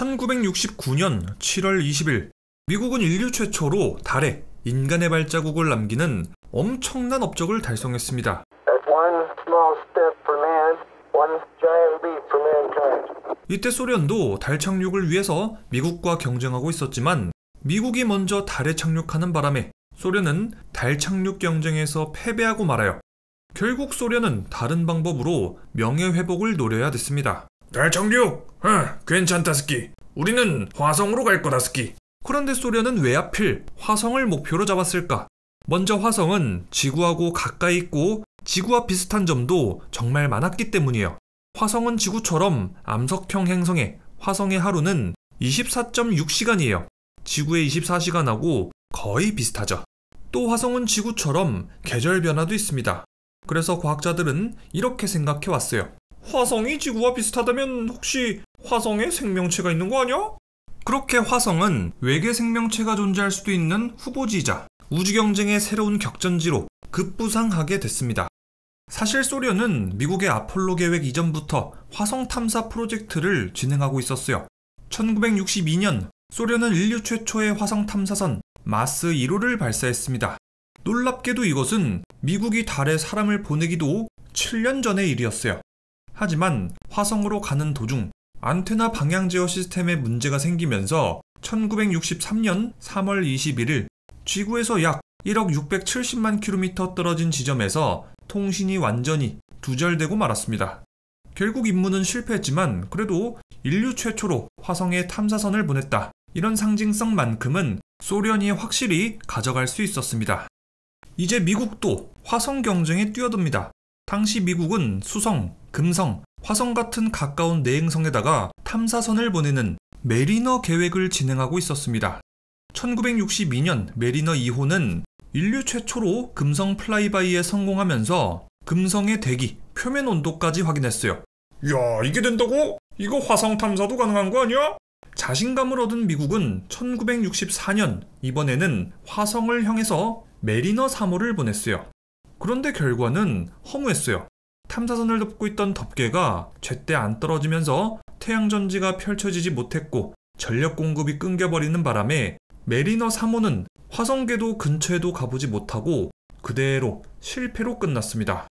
1969년 7월 20일 미국은 인류 최초로 달에 인간의 발자국을 남기는 엄청난 업적을 달성했습니다. 이때 소련도 달 착륙을 위해서 미국과 경쟁하고 있었지만 미국이 먼저 달에 착륙하는 바람에 소련은 달 착륙 경쟁에서 패배하고 말아요. 결국 소련은 다른 방법으로 명예회복을 노려야 됐습니다. 달 착륙! 괜찮다 스키. 우리는 화성으로 갈 거다 스키. 그런데 소련은 왜 하필 화성을 목표로 잡았을까? 먼저 화성은 지구하고 가까이 있고 지구와 비슷한 점도 정말 많았기 때문이에요. 화성은 지구처럼 암석형 행성에 화성의 하루는 24.6시간이에요. 지구의 24시간하고 거의 비슷하죠. 또 화성은 지구처럼 계절 변화도 있습니다. 그래서 과학자들은 이렇게 생각해 왔어요. 화성이 지구와 비슷하다면 혹시 화성에 생명체가 있는 거 아니야? 그렇게 화성은 외계 생명체가 존재할 수도 있는 후보지이자 우주경쟁의 새로운 격전지로 급부상하게 됐습니다. 사실 소련은 미국의 아폴로 계획 이전부터 화성 탐사 프로젝트를 진행하고 있었어요. 1962년 소련은 인류 최초의 화성 탐사선 마스 1호를 발사했습니다. 놀랍게도 이것은 미국이 달에 사람을 보내기도 7년 전의 일이었어요. 하지만 화성으로 가는 도중 안테나 방향 제어 시스템에 문제가 생기면서 1963년 3월 21일 지구에서 약 1억 670만 킬로미터 떨어진 지점에서 통신이 완전히 두절되고 말았습니다. 결국 임무는 실패했지만 그래도 인류 최초로 화성에 탐사선을 보냈다. 이런 상징성만큼은 소련이 확실히 가져갈 수 있었습니다. 이제 미국도 화성 경쟁에 뛰어듭니다. 당시 미국은 수성, 금성, 화성 같은 가까운 내행성에다가 탐사선을 보내는 메리너 계획을 진행하고 있었습니다. 1962년 메리너 2호는 인류 최초로 금성 플라이바이에 성공하면서 금성의 대기, 표면 온도까지 확인했어요. 이야, 이게 된다고? 이거 화성 탐사도 가능한 거 아니야? 자신감을 얻은 미국은 1964년 이번에는 화성을 향해서 메리너 3호를 보냈어요. 그런데 결과는 허무했어요. 탐사선을 덮고 있던 덮개가 제때 안 떨어지면서 태양전지가 펼쳐지지 못했고 전력 공급이 끊겨버리는 바람에 메리너 3호는 화성궤도 근처에도 가보지 못하고 그대로 실패로 끝났습니다.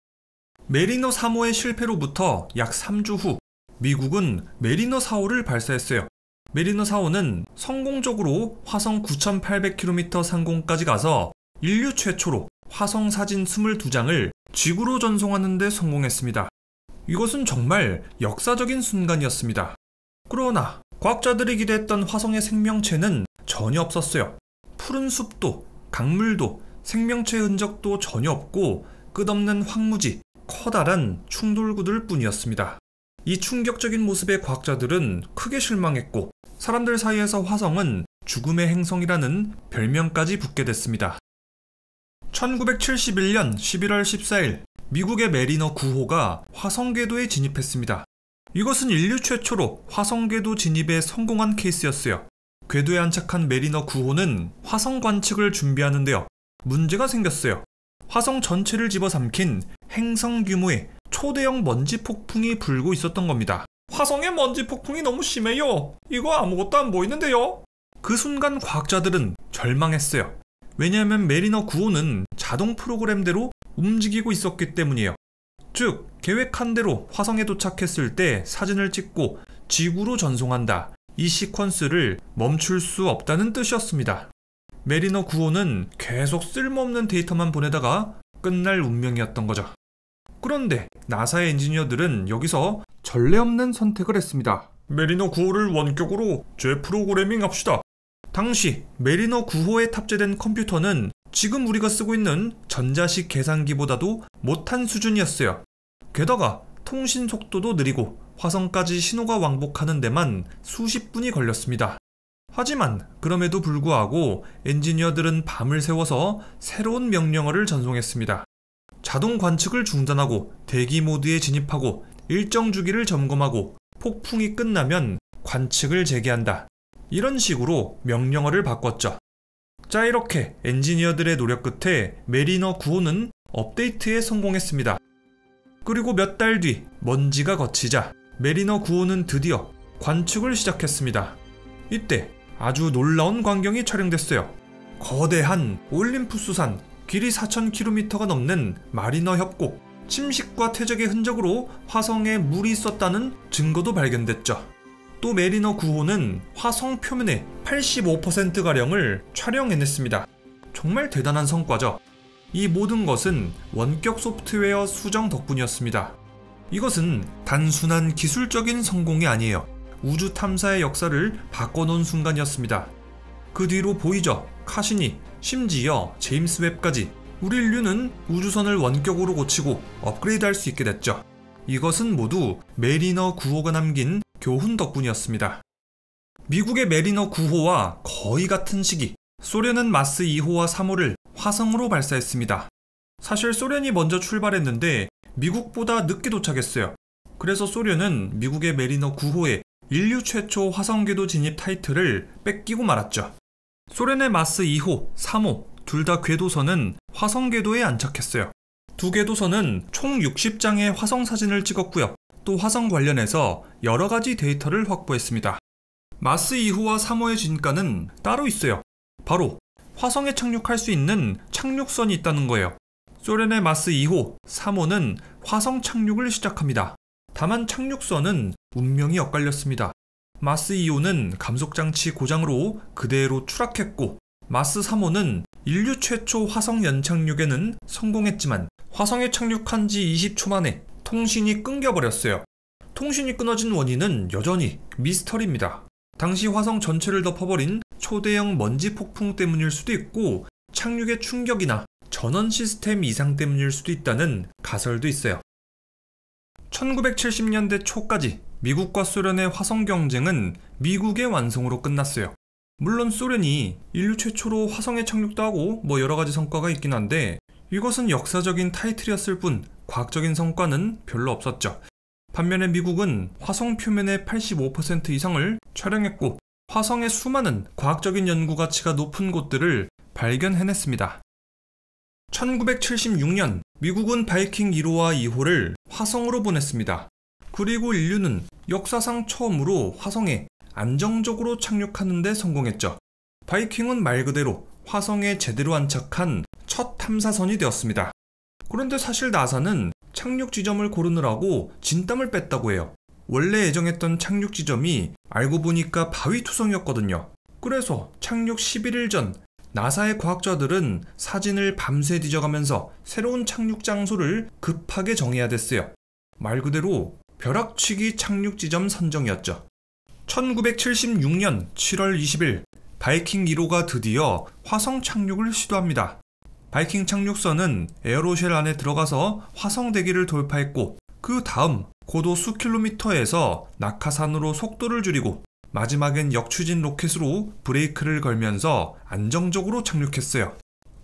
메리너 3호의 실패로부터 약 3주 후 미국은 메리너 4호를 발사했어요. 메리너 4호는 성공적으로 화성 9,800km 상공까지 가서 인류 최초로 화성 사진 22장을 지구로 전송하는 데 성공했습니다. 이것은 정말 역사적인 순간이었습니다. 그러나 과학자들이 기대했던 화성의 생명체는 전혀 없었어요. 푸른 숲도 강물도 생명체 흔적도 전혀 없고 끝없는 황무지, 커다란 충돌구들 뿐이었습니다. 이 충격적인 모습에 과학자들은 크게 실망했고 사람들 사이에서 화성은 죽음의 행성이라는 별명까지 붙게 됐습니다. 1971년 11월 14일 미국의 메리너 9호가 화성궤도에 진입했습니다. 이것은 인류 최초로 화성궤도 진입에 성공한 케이스였어요. 궤도에 안착한 메리너 9호는 화성 관측을 준비하는데요. 문제가 생겼어요. 화성 전체를 집어삼킨 행성 규모의 초대형 먼지 폭풍이 불고 있었던 겁니다. 화성의 먼지 폭풍이 너무 심해요. 이거 아무것도 안 보이는데요. 그 순간 과학자들은 절망했어요. 왜냐하면 메리너 9호는 자동 프로그램대로 움직이고 있었기 때문이에요. 즉, 계획한 대로 화성에 도착했을 때 사진을 찍고 지구로 전송한다. 이 시퀀스를 멈출 수 없다는 뜻이었습니다. 메리너 9호는 계속 쓸모없는 데이터만 보내다가 끝날 운명이었던 거죠. 그런데 나사의 엔지니어들은 여기서 전례 없는 선택을 했습니다. 메리너 9호를 원격으로 재프로그래밍 합시다. 당시 메리너 9호에 탑재된 컴퓨터는 지금 우리가 쓰고 있는 전자식 계산기보다도 못한 수준이었어요. 게다가 통신 속도도 느리고 화성까지 신호가 왕복하는 데만 수십 분이 걸렸습니다. 하지만 그럼에도 불구하고 엔지니어들은 밤을 새워서 새로운 명령어를 전송했습니다. 자동 관측을 중단하고 대기 모드에 진입하고 일정 주기를 점검하고 폭풍이 끝나면 관측을 재개한다. 이런 식으로 명령어를 바꿨죠. 자, 이렇게 엔지니어들의 노력 끝에 메리너 9호는 업데이트에 성공했습니다. 그리고 몇 달 뒤 먼지가 걷히자 메리너 9호는 드디어 관측을 시작했습니다. 이때 아주 놀라운 광경이 촬영됐어요. 거대한 올림푸스산 길이 4,000km가 넘는 마리너 협곡, 침식과 퇴적의 흔적으로 화성에 물이 있었다는 증거도 발견됐죠. 또 메리너 9호는 화성 표면의 85%가량을 촬영해냈습니다. 정말 대단한 성과죠. 이 모든 것은 원격 소프트웨어 수정 덕분이었습니다. 이것은 단순한 기술적인 성공이 아니에요. 우주 탐사의 역사를 바꿔놓은 순간이었습니다. 그 뒤로 보이저, 카시니, 심지어 제임스 웹까지 우리 인류는 우주선을 원격으로 고치고 업그레이드할 수 있게 됐죠. 이것은 모두 메리너 9호가 남긴 교훈 덕분이었습니다. 미국의 메리너 9호와 거의 같은 시기, 소련은 마스 2호와 3호를 화성으로 발사했습니다. 사실 소련이 먼저 출발했는데 미국보다 늦게 도착했어요. 그래서 소련은 미국의 메리너 9호에 인류 최초 화성궤도 진입 타이틀을 뺏기고 말았죠. 소련의 마스 2호, 3호 둘 다 궤도선은 화성궤도에 안착했어요. 두 궤도선은 총 60장의 화성 사진을 찍었고요. 또 화성 관련해서 여러 가지 데이터를 확보했습니다. 마스 2호와 3호의 진가는 따로 있어요. 바로 화성에 착륙할 수 있는 착륙선이 있다는 거예요. 소련의 마스 2호, 3호는 화성 착륙을 시작합니다. 다만 착륙선은 운명이 엇갈렸습니다. 마스 2호는 감속장치 고장으로 그대로 추락했고, 마스 3호는 인류 최초 화성 연착륙에는 성공했지만 화성에 착륙한 지 20초 만에 통신이 끊겨버렸어요. 통신이 끊어진 원인은 여전히 미스터리입니다. 당시 화성 전체를 덮어버린 초대형 먼지 폭풍 때문일 수도 있고, 착륙의 충격이나 전원 시스템 이상 때문일 수도 있다는 가설도 있어요. 1970년대 초까지 미국과 소련의 화성 경쟁은 미국의 완성으로 끝났어요. 물론 소련이 인류 최초로 화성에 착륙도 하고 여러 가지 성과가 있긴 한데, 이것은 역사적인 타이틀이었을 뿐 과학적인 성과는 별로 없었죠. 반면에 미국은 화성 표면의 85% 이상을 촬영했고, 화성의 수많은 과학적인 연구 가치가 높은 곳들을 발견해냈습니다. 1976년 미국은 바이킹 1호와 2호를 화성으로 보냈습니다. 그리고 인류는 역사상 처음으로 화성에 안정적으로 착륙하는 데 성공했죠. 바이킹은 말 그대로 화성에 제대로 안착한 첫 탐사선이 되었습니다. 그런데 사실 나사는 착륙 지점을 고르느라고 진땀을 뺐다고 해요. 원래 예정했던 착륙 지점이 알고 보니까 바위투성이었거든요. 그래서 착륙 11일 전 나사의 과학자들은 사진을 밤새 뒤져가면서 새로운 착륙 장소를 급하게 정해야 됐어요. 말 그대로 벼락치기 착륙 지점 선정이었죠. 1976년 7월 20일 바이킹 1호가 드디어 화성 착륙을 시도합니다. 바이킹 착륙선은 에어로쉘 안에 들어가서 화성 대기를 돌파했고, 그 다음 고도 수 킬로미터에서 낙하산으로 속도를 줄이고 마지막엔 역추진 로켓으로 브레이크를 걸면서 안정적으로 착륙했어요.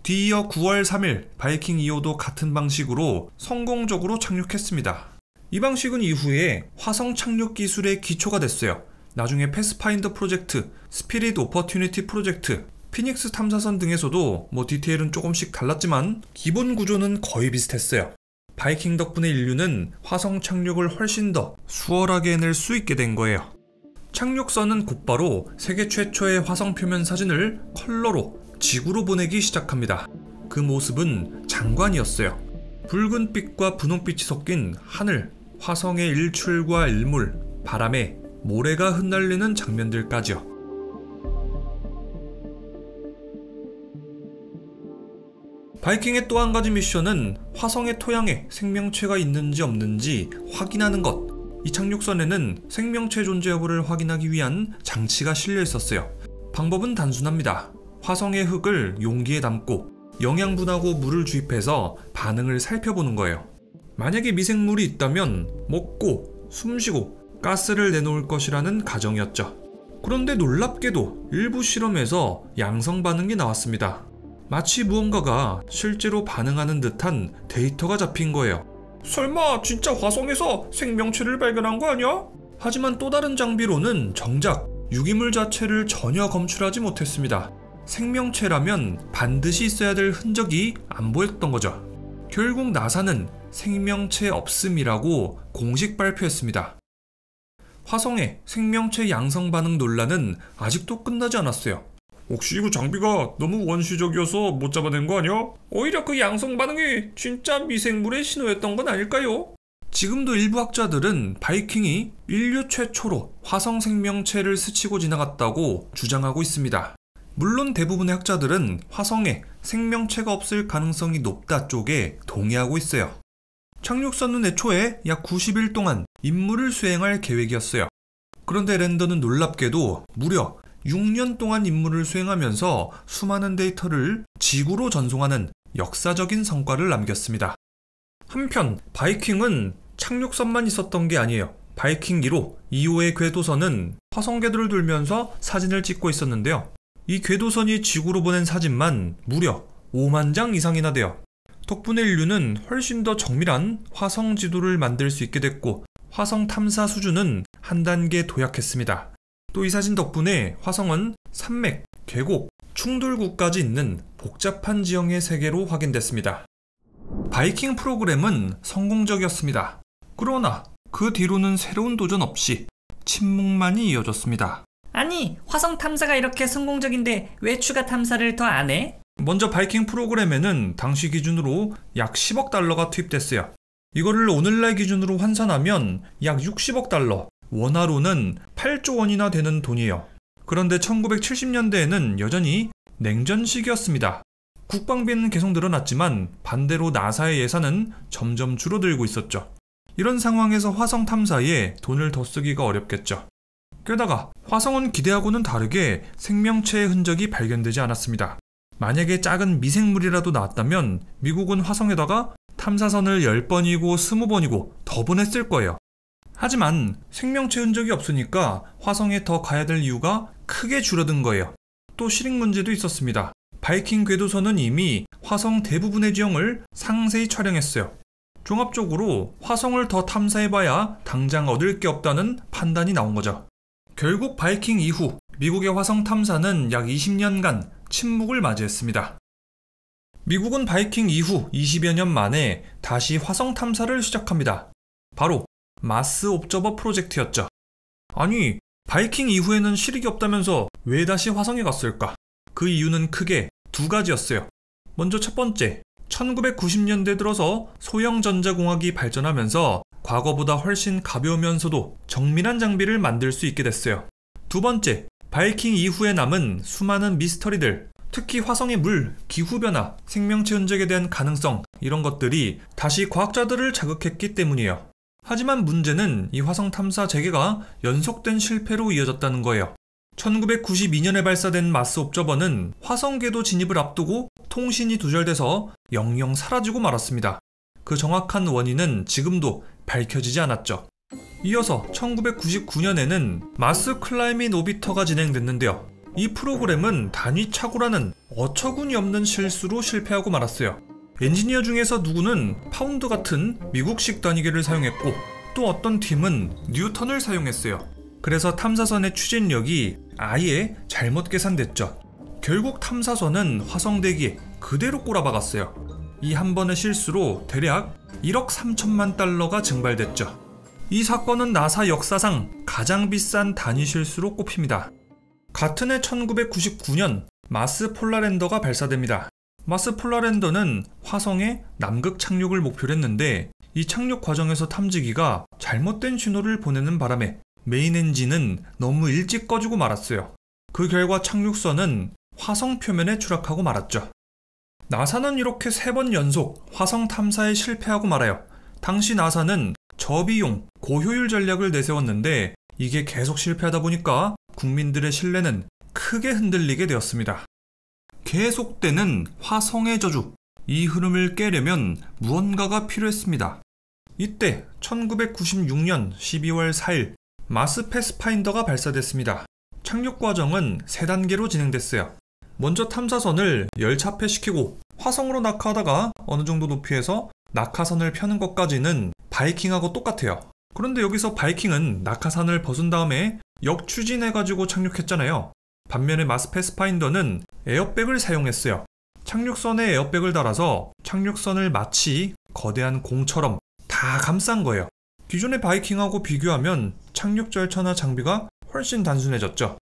뒤이어 9월 3일 바이킹 2호도 같은 방식으로 성공적으로 착륙했습니다. 이 방식은 이후에 화성 착륙 기술의 기초가 됐어요. 나중에 패스파인더 프로젝트, 스피릿 오퍼튜니티 프로젝트, 피닉스 탐사선 등에서도 디테일은 조금씩 달랐지만 기본 구조는 거의 비슷했어요. 바이킹 덕분에 인류는 화성 착륙을 훨씬 더 수월하게 해낼 수 있게 된 거예요. 착륙선은 곧바로 세계 최초의 화성 표면 사진을 컬러로 지구로 보내기 시작합니다. 그 모습은 장관이었어요. 붉은빛과 분홍빛이 섞인 하늘, 화성의 일출과 일몰, 바람에 모래가 흩날리는 장면들까지요. 바이킹의 또 한 가지 미션은 화성의 토양에 생명체가 있는지 없는지 확인하는 것. 이 착륙선에는 생명체 존재 여부를 확인하기 위한 장치가 실려 있었어요. 방법은 단순합니다. 화성의 흙을 용기에 담고 영양분하고 물을 주입해서 반응을 살펴보는 거예요. 만약에 미생물이 있다면 먹고 숨쉬고 가스를 내놓을 것이라는 가정이었죠. 그런데 놀랍게도 일부 실험에서 양성 반응이 나왔습니다. 마치 무언가가 실제로 반응하는 듯한 데이터가 잡힌 거예요. 설마 진짜 화성에서 생명체를 발견한 거 아니야? 하지만 또 다른 장비로는 정작 유기물 자체를 전혀 검출하지 못했습니다. 생명체라면 반드시 있어야 될 흔적이 안 보였던 거죠. 결국 나사는 생명체 없음이라고 공식 발표했습니다. 화성의 생명체 양성 반응 논란은 아직도 끝나지 않았어요. 혹시 그 장비가 너무 원시적이어서 못 잡아낸 거 아니야? 오히려 그 양성 반응이 진짜 미생물의 신호였던 건 아닐까요? 지금도 일부 학자들은 바이킹이 인류 최초로 화성 생명체를 스치고 지나갔다고 주장하고 있습니다. 물론 대부분의 학자들은 화성에 생명체가 없을 가능성이 높다 쪽에 동의하고 있어요. 착륙선은 애초에 약 90일 동안 임무를 수행할 계획이었어요. 그런데 랜더는 놀랍게도 무려 6년 동안 임무를 수행하면서 수많은 데이터를 지구로 전송하는 역사적인 성과를 남겼습니다. 한편 바이킹은 착륙선만 있었던 게 아니에요. 바이킹 1호, 2호의 궤도선은 화성 궤도를 돌면서 사진을 찍고 있었는데요. 이 궤도선이 지구로 보낸 사진만 무려 5만 장 이상이나 돼요. 덕분에 인류는 훨씬 더 정밀한 화성 지도를 만들 수 있게 됐고 화성 탐사 수준은 한 단계 도약했습니다. 또 이 사진 덕분에 화성은 산맥, 계곡, 충돌구까지 있는 복잡한 지형의 세계로 확인됐습니다. 바이킹 프로그램은 성공적이었습니다. 그러나 그 뒤로는 새로운 도전 없이 침묵만이 이어졌습니다. 아니, 화성 탐사가 이렇게 성공적인데 왜 추가 탐사를 더 안 해? 먼저 바이킹 프로그램에는 당시 기준으로 약 10억 달러가 투입됐어요. 이거를 오늘날 기준으로 환산하면 약 60억 달러, 원화로는 8조 원이나 되는 돈이에요. 그런데 1970년대에는 여전히 냉전 시기였습니다. 국방비는 계속 늘어났지만 반대로 나사의 예산은 점점 줄어들고 있었죠. 이런 상황에서 화성 탐사에 돈을 더 쓰기가 어렵겠죠. 게다가 화성은 기대하고는 다르게 생명체의 흔적이 발견되지 않았습니다. 만약에 작은 미생물이라도 나왔다면 미국은 화성에다가 탐사선을 10번이고 20번이고 더 보냈을 거예요. 하지만 생명체 흔적이 없으니까 화성에 더 가야 될 이유가 크게 줄어든 거예요. 또 실익 문제도 있었습니다. 바이킹 궤도선은 이미 화성 대부분의 지형을 상세히 촬영했어요. 종합적으로 화성을 더 탐사해봐야 당장 얻을 게 없다는 판단이 나온 거죠. 결국 바이킹 이후 미국의 화성 탐사는 약 20년간 침묵을 맞이했습니다. 미국은 바이킹 이후 20여 년 만에 다시 화성 탐사를 시작합니다. 바로 마스 옵저버 프로젝트였죠. 아니, 바이킹 이후에는 실익이 없다면서 왜 다시 화성에 갔을까? 그 이유는 크게 두 가지였어요. 먼저 첫 번째, 1990년대 들어서 소형 전자공학이 발전하면서 과거보다 훨씬 가벼우면서도 정밀한 장비를 만들 수 있게 됐어요. 두 번째, 바이킹 이후에 남은 수많은 미스터리들, 특히 화성의 물, 기후변화, 생명체 흔적에 대한 가능성, 이런 것들이 다시 과학자들을 자극했기 때문이에요. 하지만 문제는 이 화성 탐사 재개가 연속된 실패로 이어졌다는 거예요. 1992년에 발사된 마스 옵저버는 화성 궤도 진입을 앞두고 통신이 두절돼서 영영 사라지고 말았습니다. 그 정확한 원인은 지금도 밝혀지지 않았죠. 이어서 1999년에는 마스 클라이밍 오비터가 진행됐는데요. 이 프로그램은 단위 착오라는 어처구니 없는 실수로 실패하고 말았어요. 엔지니어 중에서 누구는 파운드 같은 미국식 단위계를 사용했고 또 어떤 팀은 뉴턴을 사용했어요. 그래서 탐사선의 추진력이 아예 잘못 계산됐죠. 결국 탐사선은 화성 대기에 그대로 꼬라박았어요. 이 한 번의 실수로 대략 1억 3천만 달러가 증발됐죠. 이 사건은 나사 역사상 가장 비싼 단위 실수로 꼽힙니다. 같은 해 1999년 마스 폴라랜더가 발사됩니다. 마스 폴라랜더는 화성의 남극 착륙을 목표로 했는데 이 착륙 과정에서 탐지기가 잘못된 신호를 보내는 바람에 메인 엔진은 너무 일찍 꺼지고 말았어요. 그 결과 착륙선은 화성 표면에 추락하고 말았죠. 나사는 이렇게 3번 연속 화성 탐사에 실패하고 말아요. 당시 나사는 저비용, 고효율 전략을 내세웠는데 이게 계속 실패하다 보니까 국민들의 신뢰는 크게 흔들리게 되었습니다. 계속되는 화성의 저주, 이 흐름을 깨려면 무언가가 필요했습니다. 이때 1996년 12월 4일 마스 패스파인더가 발사됐습니다. 착륙 과정은 3단계로 진행됐어요. 먼저 탐사선을 열차폐시키고 화성으로 낙하하다가 어느 정도 높이에서 낙하선을 펴는 것까지는 바이킹하고 똑같아요. 그런데 여기서 바이킹은 낙하산을 벗은 다음에 역추진해가지고 착륙했잖아요. 반면에 마스 패스파인더는 에어백을 사용했어요. 착륙선에 에어백을 달아서 착륙선을 마치 거대한 공처럼 다 감싼 거예요. 기존의 바이킹하고 비교하면 착륙 절차나 장비가 훨씬 단순해졌죠.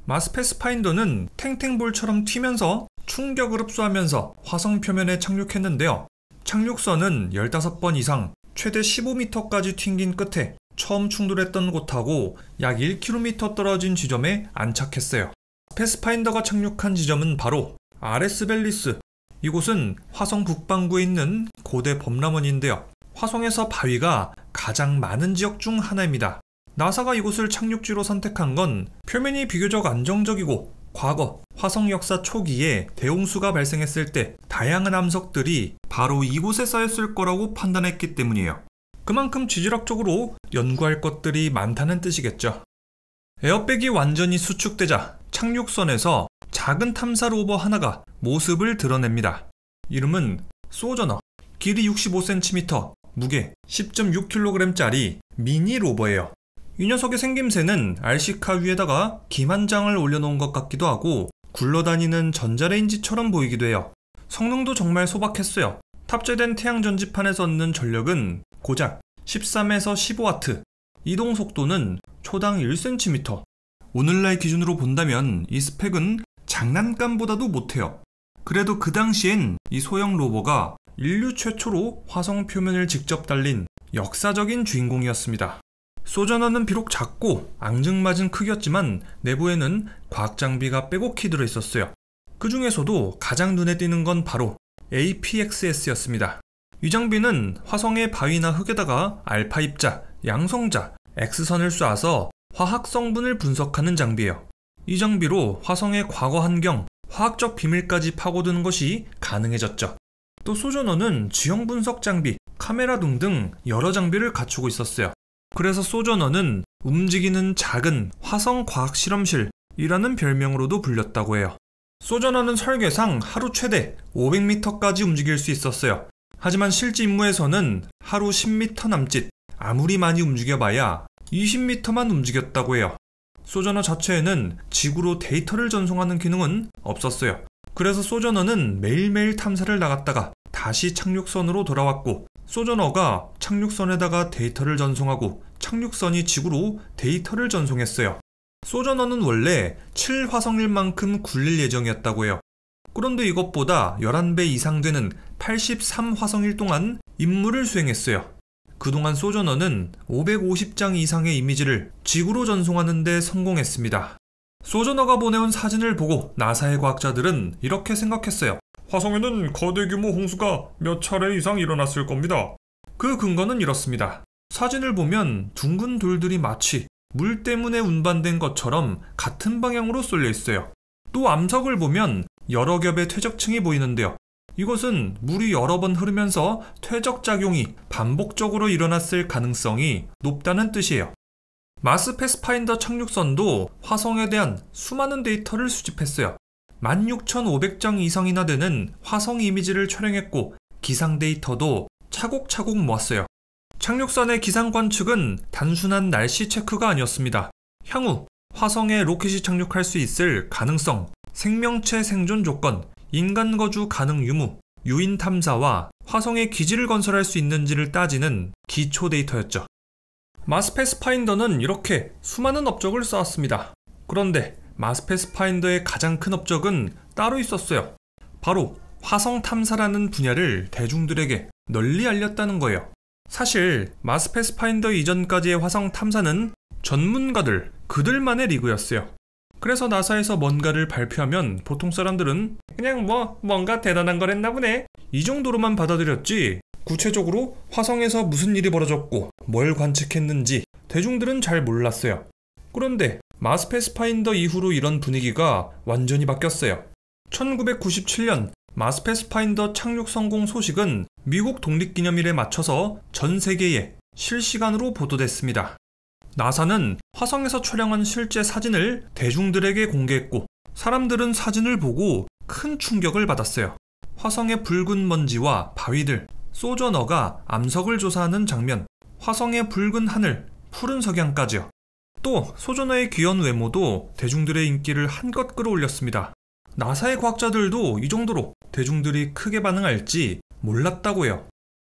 마스 패스파인더는 탱탱볼처럼 튀면서 충격을 흡수하면서 화성 표면에 착륙했는데요. 착륙선은 15번 이상 최대 15m까지 튕긴 끝에 처음 충돌했던 곳하고 약 1km 떨어진 지점에 안착했어요. 패스파인더가 착륙한 지점은 바로 아레스벨리스. 이곳은 화성 북반구에 있는 고대 범람원인데요. 화성에서 바위가 가장 많은 지역 중 하나입니다. 나사가 이곳을 착륙지로 선택한 건 표면이 비교적 안정적이고 과거 화성 역사 초기에 대홍수가 발생했을 때 다양한 암석들이 바로 이곳에 쌓였을 거라고 판단했기 때문이에요. 그만큼 지질학적으로 연구할 것들이 많다는 뜻이겠죠. 에어백이 완전히 수축되자 착륙선에서 작은 탐사 로버 하나가 모습을 드러냅니다. 이름은 소저너, 길이 65cm, 무게 10.6kg짜리 미니 로버예요. 이 녀석의 생김새는 RC카 위에다가 김 한 장을 올려놓은 것 같기도 하고 굴러다니는 전자레인지처럼 보이기도 해요. 성능도 정말 소박했어요. 탑재된 태양 전지판에서 얻는 전력은 고작 13에서 15W, 이동 속도는 초당 1cm. 오늘날 기준으로 본다면 이 스펙은 장난감보다도 못해요. 그래도 그 당시엔 이 소형 로버가 인류 최초로 화성 표면을 직접 달린 역사적인 주인공이었습니다. 소저너는 비록 작고 앙증맞은 크기였지만 내부에는 과학 장비가 빼곡히 들어있었어요. 그 중에서도 가장 눈에 띄는 건 바로 APXS였습니다. 이 장비는 화성의 바위나 흙에다가 알파 입자, 양성자, X선을 쏴서 화학 성분을 분석하는 장비예요. 이 장비로 화성의 과거 환경, 화학적 비밀까지 파고드는 것이 가능해졌죠. 또 소저너는 지형 분석 장비, 카메라 등등 여러 장비를 갖추고 있었어요. 그래서 소저너는 움직이는 작은 화성 과학 실험실이라는 별명으로도 불렸다고 해요. 소저너는 설계상 하루 최대 500m까지 움직일 수 있었어요. 하지만 실제 임무에서는 하루 10m 남짓, 아무리 많이 움직여봐야 20m만 움직였다고 해요. 소저너 자체에는 지구로 데이터를 전송하는 기능은 없었어요. 그래서 소저너는 매일매일 탐사를 나갔다가 다시 착륙선으로 돌아왔고, 소저너가 착륙선에다가 데이터를 전송하고 착륙선이 지구로 데이터를 전송했어요. 소저너는 원래 7화성일만큼 굴릴 예정이었다고 해요. 그런데 이것보다 11배 이상 되는 83화성일 동안 임무를 수행했어요. 그동안 소저너는 550장 이상의 이미지를 지구로 전송하는 데 성공했습니다. 소저너가 보내온 사진을 보고 나사의 과학자들은 이렇게 생각했어요. 화성에는 거대 규모 홍수가 몇 차례 이상 일어났을 겁니다. 그 근거는 이렇습니다. 사진을 보면 둥근 돌들이 마치 물 때문에 운반된 것처럼 같은 방향으로 쏠려 있어요. 또 암석을 보면 여러 겹의 퇴적층이 보이는데요. 이것은 물이 여러 번 흐르면서 퇴적작용이 반복적으로 일어났을 가능성이 높다는 뜻이에요. 마스 패스파인더 착륙선도 화성에 대한 수많은 데이터를 수집했어요. 16,500장 이상이나 되는 화성 이미지를 촬영했고 기상 데이터도 차곡차곡 모았어요. 착륙선의 기상 관측은 단순한 날씨 체크가 아니었습니다. 향후 화성에 로켓이 착륙할 수 있을 가능성, 생명체 생존 조건, 인간 거주 가능 유무, 유인 탐사와 화성에 기지를 건설할 수 있는지를 따지는 기초 데이터였죠. 마스 패스파인더는 이렇게 수많은 업적을 쌓았습니다. 그런데 마스 패스파인더의 가장 큰 업적은 따로 있었어요. 바로 화성 탐사라는 분야를 대중들에게 널리 알렸다는 거예요. 사실 마스 패스파인더 이전까지의 화성 탐사는 전문가들, 그들만의 리그였어요. 그래서 나사에서 뭔가를 발표하면 보통 사람들은 그냥 뭔가 대단한 걸 했나 보네, 이 정도로만 받아들였지, 구체적으로 화성에서 무슨 일이 벌어졌고 뭘 관측했는지 대중들은 잘 몰랐어요. 그런데 마스 패스파인더 이후로 이런 분위기가 완전히 바뀌었어요. 1997년 마스 패스파인더 착륙 성공 소식은 미국 독립기념일에 맞춰서 전 세계에 실시간으로 보도됐습니다. 나사는 화성에서 촬영한 실제 사진을 대중들에게 공개했고, 사람들은 사진을 보고 큰 충격을 받았어요. 화성의 붉은 먼지와 바위들, 소저너가 암석을 조사하는 장면, 화성의 붉은 하늘, 푸른 석양까지요. 또 소저너의 귀여운 외모도 대중들의 인기를 한껏 끌어올렸습니다. 나사의 과학자들도 이 정도로 대중들이 크게 반응할지 몰랐다고 해요.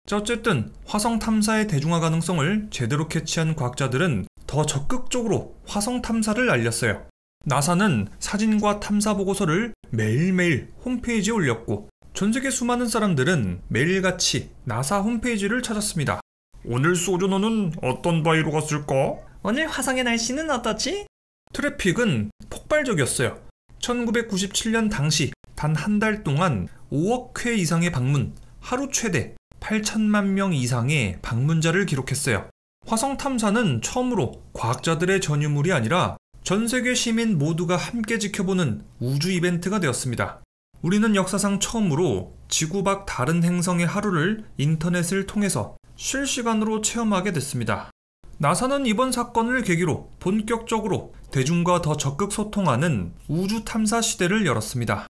자, 어쨌든 화성 탐사의 대중화 가능성을 제대로 캐치한 과학자들은 더 적극적으로 화성 탐사를 알렸어요. 나사는 사진과 탐사 보고서를 매일매일 홈페이지에 올렸고 전세계 수많은 사람들은 매일같이 나사 홈페이지를 찾았습니다. 오늘 소조너는 어떤 바이로가 쓸까? 오늘 화성의 날씨는 어떠지? 트래픽은 폭발적이었어요. 1997년 당시 단 한 달 동안 5억 회 이상의 방문, 하루 최대 8천만 명 이상의 방문자를 기록했어요. 화성 탐사는 처음으로 과학자들의 전유물이 아니라 전 세계 시민 모두가 함께 지켜보는 우주 이벤트가 되었습니다. 우리는 역사상 처음으로 지구 밖 다른 행성의 하루를 인터넷을 통해서 실시간으로 체험하게 됐습니다. 나사는 이번 사건을 계기로 본격적으로 대중과 더 적극 소통하는 우주 탐사 시대를 열었습니다.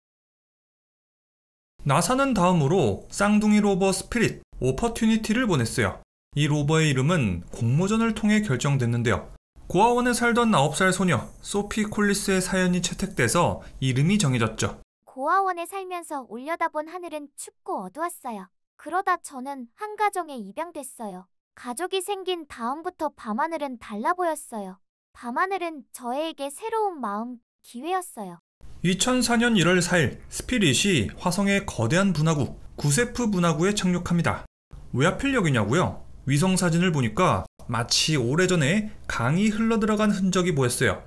나사는 다음으로 쌍둥이 로버 스피릿, 오퍼튜니티를 보냈어요. 이 로버의 이름은 공모전을 통해 결정됐는데요. 고아원에 살던 9살 소녀 소피 콜리스의 사연이 채택돼서 이름이 정해졌죠. 고아원에 살면서 올려다본 하늘은 춥고 어두웠어요. 그러다 저는 한 가정에 입양됐어요. 가족이 생긴 다음부터 밤하늘은 달라 보였어요. 밤하늘은 저에게 새로운 마음, 기회였어요. 2004년 1월 4일 스피릿이 화성의 거대한 분화구 구세프 분화구에 착륙합니다. 왜 하필 여기냐고요? 위성 사진을 보니까 마치 오래전에 강이 흘러들어간 흔적이 보였어요.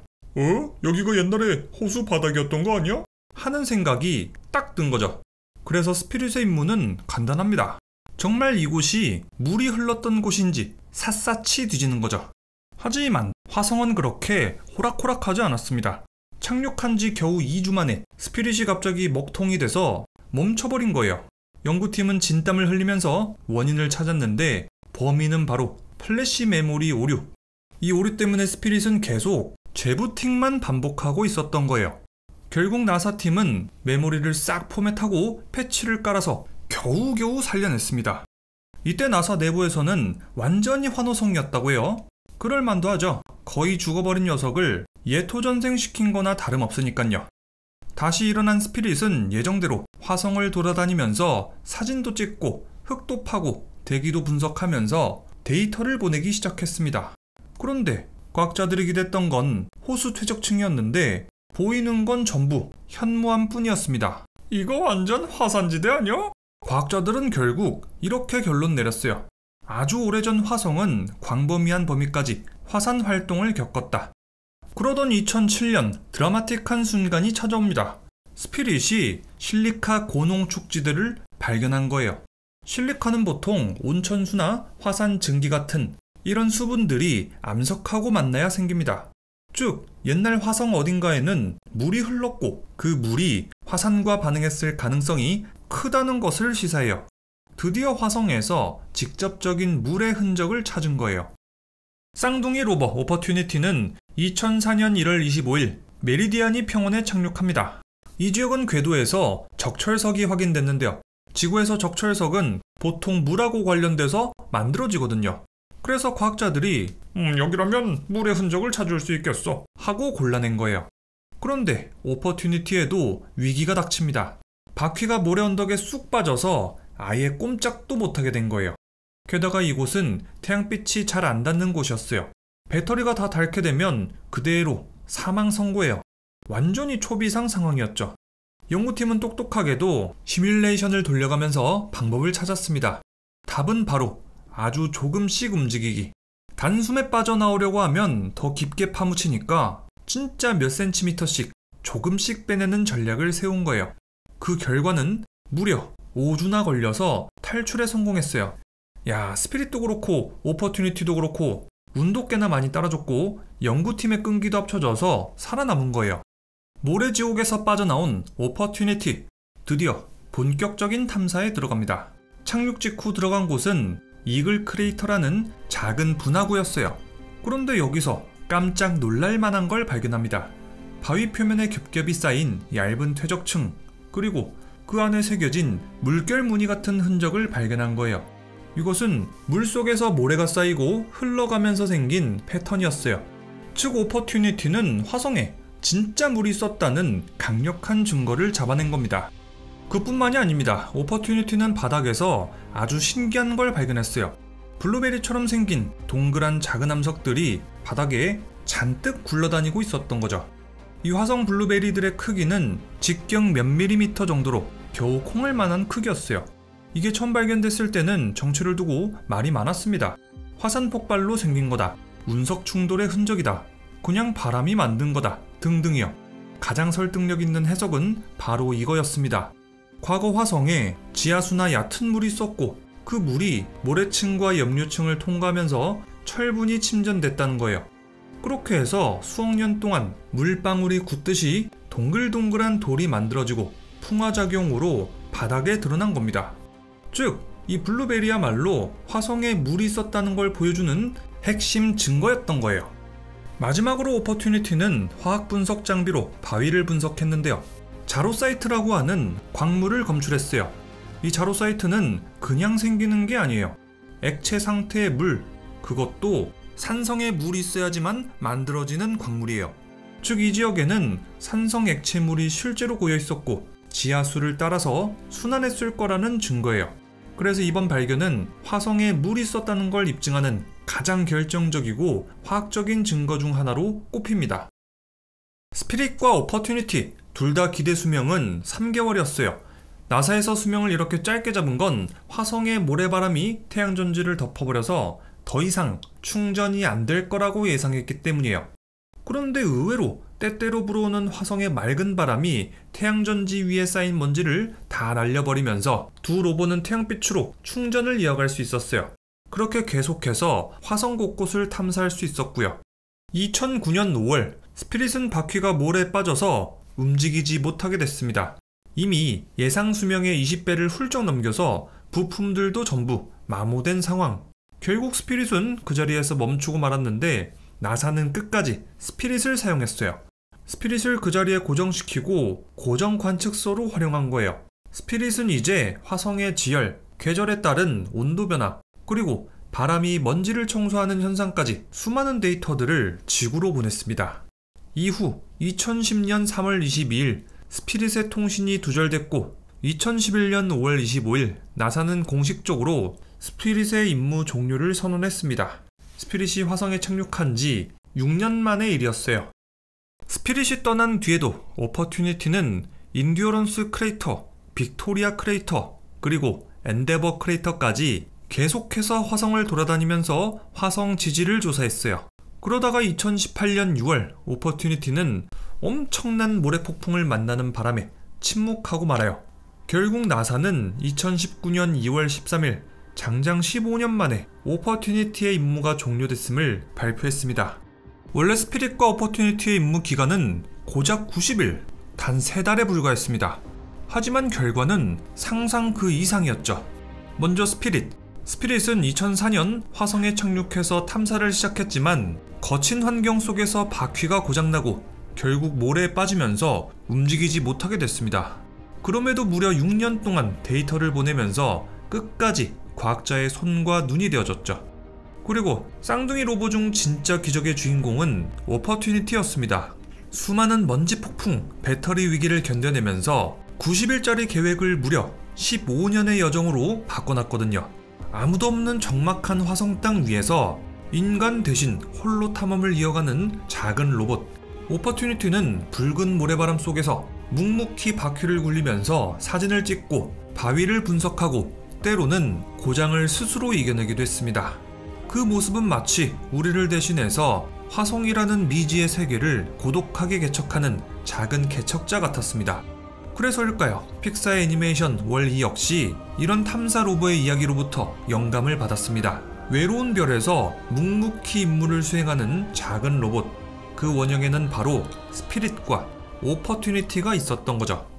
여기가 옛날에 호수 바닥이었던 거 아니야? 하는 생각이 딱 든 거죠. 그래서 스피릿의 임무는 간단합니다. 정말 이곳이 물이 흘렀던 곳인지 샅샅이 뒤지는 거죠. 하지만 화성은 그렇게 호락호락하지 않았습니다. 착륙한 지 겨우 2주 만에 스피릿이 갑자기 먹통이 돼서 멈춰버린 거예요. 연구팀은 진땀을 흘리면서 원인을 찾았는데 범인은 바로 플래시 메모리 오류. 이 오류 때문에 스피릿은 계속 재부팅만 반복하고 있었던 거예요. 결국 나사팀은 메모리를 싹 포맷하고 패치를 깔아서 겨우겨우 살려냈습니다. 이때 나사 내부에서는 완전히 환호성이었다고 해요. 그럴만도 하죠. 거의 죽어버린 녀석을 예토전생시킨 거나 다름없으니깐요. 다시 일어난 스피릿은 예정대로 화성을 돌아다니면서 사진도 찍고 흙도 파고 대기도 분석하면서 데이터를 보내기 시작했습니다. 그런데 과학자들이 기대했던 건 호수 퇴적층이었는데 보이는 건 전부 현무암 뿐이었습니다. 이거 완전 화산지대 아니야? 과학자들은 결국 이렇게 결론 내렸어요. 아주 오래전 화성은 광범위한 범위까지 화산 활동을 겪었다. 그러던 2007년 드라마틱한 순간이 찾아옵니다. 스피릿이 실리카 고농축지대를 발견한 거예요. 실리카는 보통 온천수나 화산 증기 같은 이런 수분들이 암석하고 만나야 생깁니다. 즉 옛날 화성 어딘가에는 물이 흘렀고 그 물이 화산과 반응했을 가능성이 크다는 것을 시사해요. 드디어 화성에서 직접적인 물의 흔적을 찾은 거예요. 쌍둥이 로버 오퍼튜니티는 2004년 1월 25일 메리디안이 평원에 착륙합니다. 이 지역은 궤도에서 적철석이 확인됐는데요. 지구에서 적철석은 보통 물하고 관련돼서 만들어지거든요. 그래서 과학자들이 여기라면 물의 흔적을 찾을 수 있겠어 하고 골라낸 거예요. 그런데 오퍼튜니티에도 위기가 닥칩니다. 바퀴가 모래 언덕에 쑥 빠져서 아예 꼼짝도 못하게 된 거예요. 게다가 이곳은 태양빛이 잘 안 닿는 곳이었어요. 배터리가 다 닳게 되면 그대로 사망 선고예요. 완전히 초비상 상황이었죠. 연구팀은 똑똑하게도 시뮬레이션을 돌려가면서 방법을 찾았습니다. 답은 바로 아주 조금씩 움직이기. 단숨에 빠져나오려고 하면 더 깊게 파묻히니까 진짜 몇 센티미터씩 조금씩 빼내는 전략을 세운 거예요. 그 결과는 무려 5주나 걸려서 탈출에 성공했어요. 야, 스피릿도 그렇고 오퍼튜니티도 그렇고 운도 꽤나 많이 따라줬고 연구팀의 끈기도 합쳐져서 살아남은 거예요. 모래지옥에서 빠져나온 오퍼튜니티, 드디어 본격적인 탐사에 들어갑니다. 착륙 직후 들어간 곳은 이글 크레이터라는 작은 분화구였어요. 그런데 여기서 깜짝 놀랄 만한 걸 발견합니다. 바위 표면에 겹겹이 쌓인 얇은 퇴적층, 그리고 그 안에 새겨진 물결 무늬 같은 흔적을 발견한 거예요. 이것은 물속에서 모래가 쌓이고 흘러가면서 생긴 패턴이었어요. 즉 오퍼튜니티는 화성에 진짜 물이 있었다는 강력한 증거를 잡아낸 겁니다. 그뿐만이 아닙니다. 오퍼튜니티는 바닥에서 아주 신기한 걸 발견했어요. 블루베리처럼 생긴 동그란 작은 암석들이 바닥에 잔뜩 굴러다니고 있었던 거죠. 이 화성 블루베리들의 크기는 직경 몇 밀리미터 정도로 겨우 콩을 만한 크기였어요. 이게 처음 발견됐을 때는 정체를 두고 말이 많았습니다. 화산 폭발로 생긴 거다, 운석 충돌의 흔적이다, 그냥 바람이 만든 거다 등등이요. 가장 설득력 있는 해석은 바로 이거였습니다. 과거 화성에 지하수나 얕은 물이 쏟고 그 물이 모래층과 염류층을 통과하면서 철분이 침전됐다는 거예요. 그렇게 해서 수억 년 동안 물방울이 굳듯이 동글동글한 돌이 만들어지고 풍화작용으로 바닥에 드러난 겁니다. 즉, 이 블루베리야말로 화성에 물이 있었다는 걸 보여주는 핵심 증거였던 거예요. 마지막으로 오퍼튜니티는 화학 분석 장비로 바위를 분석했는데요. 자로사이트라고 하는 광물을 검출했어요. 이 자로사이트는 그냥 생기는 게 아니에요. 액체 상태의 물, 그것도 산성에 물이 있어야지만 만들어지는 광물이에요. 즉, 이 지역에는 산성 액체물이 실제로 고여 있었고 지하수를 따라서 순환했을 거라는 증거예요. 그래서 이번 발견은 화성에 물이 있었다는 걸 입증하는 가장 결정적이고 화학적인 증거 중 하나로 꼽힙니다. 스피릿과 오퍼튜니티 둘 다 기대 수명은 3개월이었어요. 나사에서 수명을 이렇게 짧게 잡은 건 화성의 모래바람이 태양전지를 덮어버려서 더 이상 충전이 안 될 거라고 예상했기 때문이에요. 그런데 의외로 때때로 불어오는 화성의 맑은 바람이 태양전지 위에 쌓인 먼지를 다 날려버리면서 두 로봇은 태양빛으로 충전을 이어갈 수 있었어요. 그렇게 계속해서 화성 곳곳을 탐사할 수 있었고요. 2009년 5월 스피릿은 바퀴가 모래에 빠져서 움직이지 못하게 됐습니다. 이미 예상 수명의 20배를 훌쩍 넘겨서 부품들도 전부 마모된 상황. 결국 스피릿은 그 자리에서 멈추고 말았는데 나사는 끝까지 스피릿을 사용했어요. 스피릿을 그 자리에 고정시키고 고정 관측소로 활용한 거예요. 스피릿은 이제 화성의 지열, 계절에 따른 온도 변화, 그리고 바람이 먼지를 청소하는 현상까지 수많은 데이터들을 지구로 보냈습니다. 이후 2010년 3월 22일 스피릿의 통신이 두절됐고 2011년 5월 25일 나사는 공식적으로 스피릿의 임무 종료를 선언했습니다. 스피릿이 화성에 착륙한 지 6년 만의 일이었어요. 스피릿이 떠난 뒤에도 오퍼튜니티는 인듀어런스 크레이터, 빅토리아 크레이터, 그리고 엔데버 크레이터까지 계속해서 화성을 돌아다니면서 화성 지질을 조사했어요. 그러다가 2018년 6월 오퍼튜니티는 엄청난 모래폭풍을 만나는 바람에 침묵하고 말아요. 결국 나사는 2019년 2월 13일 장장 15년 만에 오퍼튜니티의 임무가 종료됐음을 발표했습니다. 원래 스피릿과 오퍼튜니티의 임무 기간은 고작 90일, 단 3달에 불과했습니다. 하지만 결과는 상상 그 이상이었죠. 먼저 스피릿은 2004년 화성에 착륙해서 탐사를 시작했지만 거친 환경 속에서 바퀴가 고장나고 결국 모래에 빠지면서 움직이지 못하게 됐습니다. 그럼에도 무려 6년 동안 데이터를 보내면서 끝까지 과학자의 손과 눈이 되어줬죠. 그리고 쌍둥이 로봇 중 진짜 기적의 주인공은 오퍼튜니티였습니다. 수많은 먼지 폭풍, 배터리 위기를 견뎌내면서 90일짜리 계획을 무려 15년의 여정으로 바꿔놨거든요. 아무도 없는 적막한 화성 땅 위에서 인간 대신 홀로 탐험을 이어가는 작은 로봇. 오퍼튜니티는 붉은 모래바람 속에서 묵묵히 바퀴를 굴리면서 사진을 찍고 바위를 분석하고 때로는 고장을 스스로 이겨내기도 했습니다. 그 모습은 마치 우리를 대신해서 화성이라는 미지의 세계를 고독하게 개척하는 작은 개척자 같았습니다. 그래서일까요? 픽사의 애니메이션 월-E 역시 이런 탐사 로봇의 이야기로부터 영감을 받았습니다. 외로운 별에서 묵묵히 임무를 수행하는 작은 로봇. 그 원형에는 바로 스피릿과 오퍼튜니티가 있었던 거죠.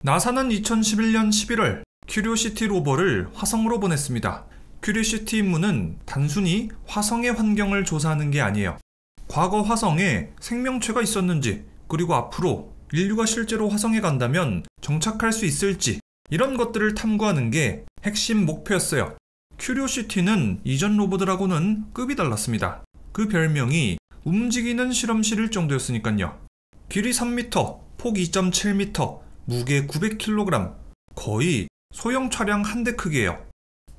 나사는 2011년 11월 큐리오시티 로버를 화성으로 보냈습니다. 큐리오시티 임무는 단순히 화성의 환경을 조사하는 게 아니에요. 과거 화성에 생명체가 있었는지, 그리고 앞으로 인류가 실제로 화성에 간다면 정착할 수 있을지, 이런 것들을 탐구하는 게 핵심 목표였어요. 큐리오시티는 이전 로봇들하고는 급이 달랐습니다. 그 별명이 움직이는 실험실일 정도였으니까요. 길이 3m, 폭 2.7m, 무게 900kg, 거의 소형 차량 한 대 크기예요.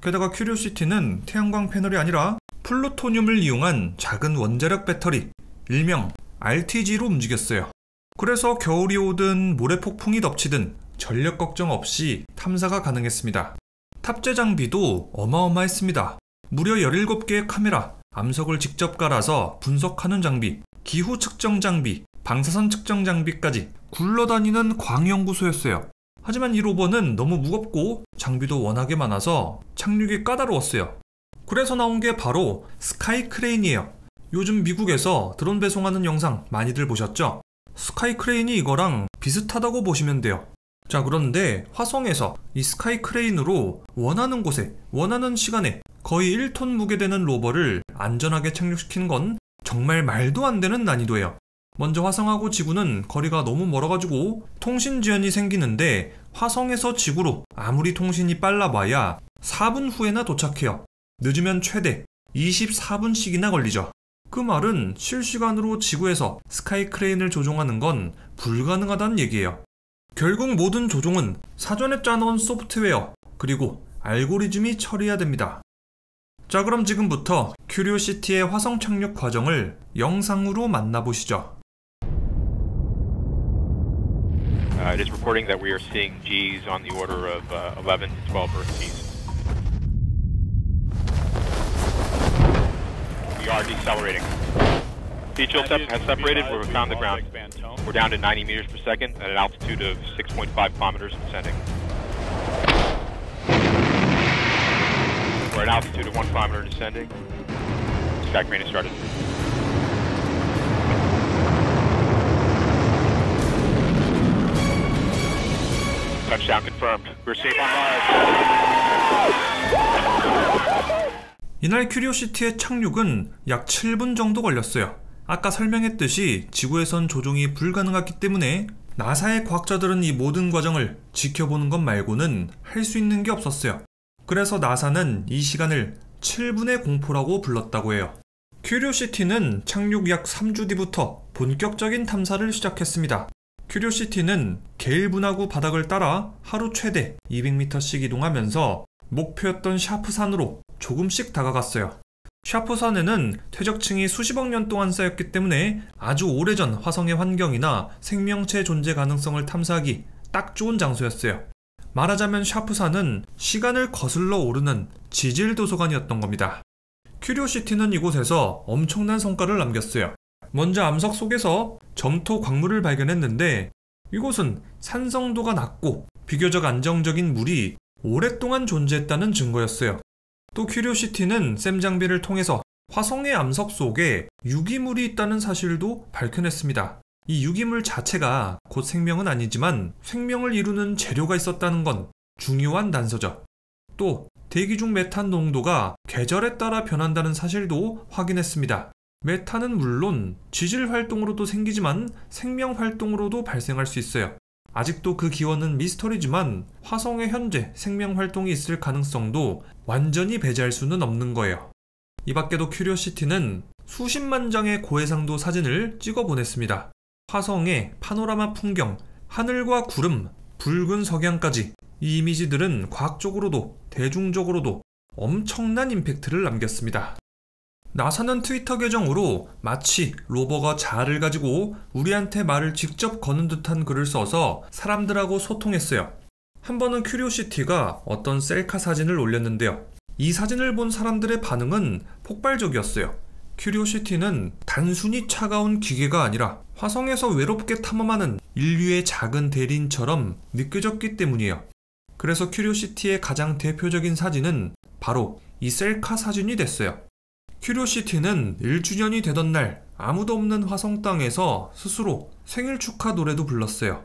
게다가 큐리오시티는 태양광 패널이 아니라 플루토늄을 이용한 작은 원자력 배터리, 일명 RTG로 움직였어요. 그래서 겨울이 오든 모래폭풍이 덮치든 전력 걱정 없이 탐사가 가능했습니다. 탑재 장비도 어마어마했습니다. 무려 17개의 카메라, 암석을 직접 깔아서 분석하는 장비, 기후 측정 장비, 방사선 측정 장비까지 굴러다니는 광연구소였어요. 하지만 이 로버는 너무 무겁고 장비도 워낙에 많아서 착륙이 까다로웠어요. 그래서 나온 게 바로 스카이 크레인이에요. 요즘 미국에서 드론 배송하는 영상 많이들 보셨죠? 스카이 크레인이 이거랑 비슷하다고 보시면 돼요. 자, 그런데 화성에서 이 스카이 크레인으로 원하는 곳에 원하는 시간에 거의 1톤 무게되는 로버를 안전하게 착륙시킨 건 정말 말도 안 되는 난이도예요. 먼저 화성하고 지구는 거리가 너무 멀어가지고 통신 지연이 생기는데 화성에서 지구로 아무리 통신이 빨라봐야 4분 후에나 도착해요. 늦으면 최대 24분씩이나 걸리죠. 그 말은 실시간으로 지구에서 스카이 크레인을 조종하는 건 불가능하다는 얘기예요. 결국 모든 조종은 사전에 짜놓은 소프트웨어 그리고 알고리즘이 처리해야 됩니다. 자, 그럼 지금부터 큐리오시티의 화성 착륙 과정을 영상으로 만나보시죠. It is reporting that we are seeing G's on the order of 11 to 12 Earth G's. We are decelerating. Heat shield has separated where we found the ground. We're down to 90 meters per second at an altitude of 6.5 kilometers descending. We're at altitude of 1 kilometer descending. Sky crane has started. Touchdown confirmed. We're safe on Mars. 이날 큐리오시티의 착륙은 약 7분 정도 걸렸어요. 아까 설명했듯이 지구에선 조종이 불가능하기 때문에 나사의 과학자들은 이 모든 과정을 지켜보는 것 말고는 할 수 있는 게 없었어요. 그래서 나사는 이 시간을 7분의 공포라고 불렀다고 해요. 큐리오시티는 착륙 약 3주 뒤부터 본격적인 탐사를 시작했습니다. 큐리오시티는 게일 분화구 바닥을 따라 하루 최대 200m씩 이동하면서 목표였던 샤프산으로 조금씩 다가갔어요. 샤프산에는 퇴적층이 수십억 년 동안 쌓였기 때문에 아주 오래전 화성의 환경이나 생명체 존재 가능성을 탐사하기 딱 좋은 장소였어요. 말하자면 샤프산은 시간을 거슬러 오르는 지질 도서관이었던 겁니다. 큐리오시티는 이곳에서 엄청난 성과를 남겼어요. 먼저 암석 속에서 점토 광물을 발견했는데 이곳은 산성도가 낮고 비교적 안정적인 물이 오랫동안 존재했다는 증거였어요. 또 큐리오시티는 샘 장비를 통해서 화성의 암석 속에 유기물이 있다는 사실도 밝혀냈습니다. 이 유기물 자체가 곧 생명은 아니지만 생명을 이루는 재료가 있었다는 건 중요한 단서죠. 또 대기 중 메탄 농도가 계절에 따라 변한다는 사실도 확인했습니다. 메탄은 물론 지질 활동으로도 생기지만 생명 활동으로도 발생할 수 있어요. 아직도 그 기원은 미스터리지만 화성에 현재 생명 활동이 있을 가능성도 완전히 배제할 수는 없는 거예요. 이 밖에도 큐리오시티는 수십만 장의 고해상도 사진을 찍어 보냈습니다. 화성의 파노라마 풍경, 하늘과 구름, 붉은 석양까지 이 이미지들은 과학적으로도 대중적으로도 엄청난 임팩트를 남겼습니다. 나사는 트위터 계정으로 마치 로버가 자아를 가지고 우리한테 말을 직접 거는 듯한 글을 써서 사람들하고 소통했어요. 한 번은 큐리오시티가 어떤 셀카 사진을 올렸는데요. 이 사진을 본 사람들의 반응은 폭발적이었어요. 큐리오시티는 단순히 차가운 기계가 아니라 화성에서 외롭게 탐험하는 인류의 작은 대리인처럼 느껴졌기 때문이에요. 그래서 큐리오시티의 가장 대표적인 사진은 바로 이 셀카 사진이 됐어요. 큐리오시티는 1주년이 되던 날 아무도 없는 화성 땅에서 스스로 생일 축하 노래도 불렀어요.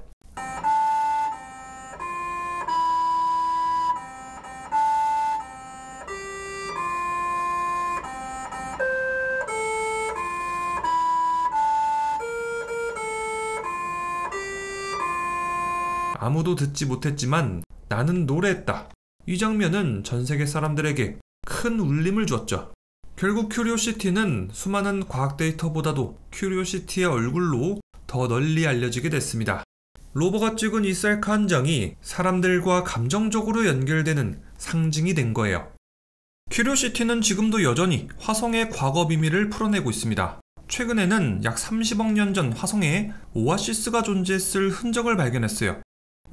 아무도 듣지 못했지만 나는 노래했다. 이 장면은 전 세계 사람들에게 큰 울림을 주었죠. 결국 큐리오시티는 수많은 과학 데이터보다도 큐리오시티의 얼굴로 더 널리 알려지게 됐습니다. 로버가 찍은 이 셀카 한 장이 사람들과 감정적으로 연결되는 상징이 된 거예요. 큐리오시티는 지금도 여전히 화성의 과거 비밀을 풀어내고 있습니다. 최근에는 약 30억 년 전 화성에 오아시스가 존재했을 흔적을 발견했어요.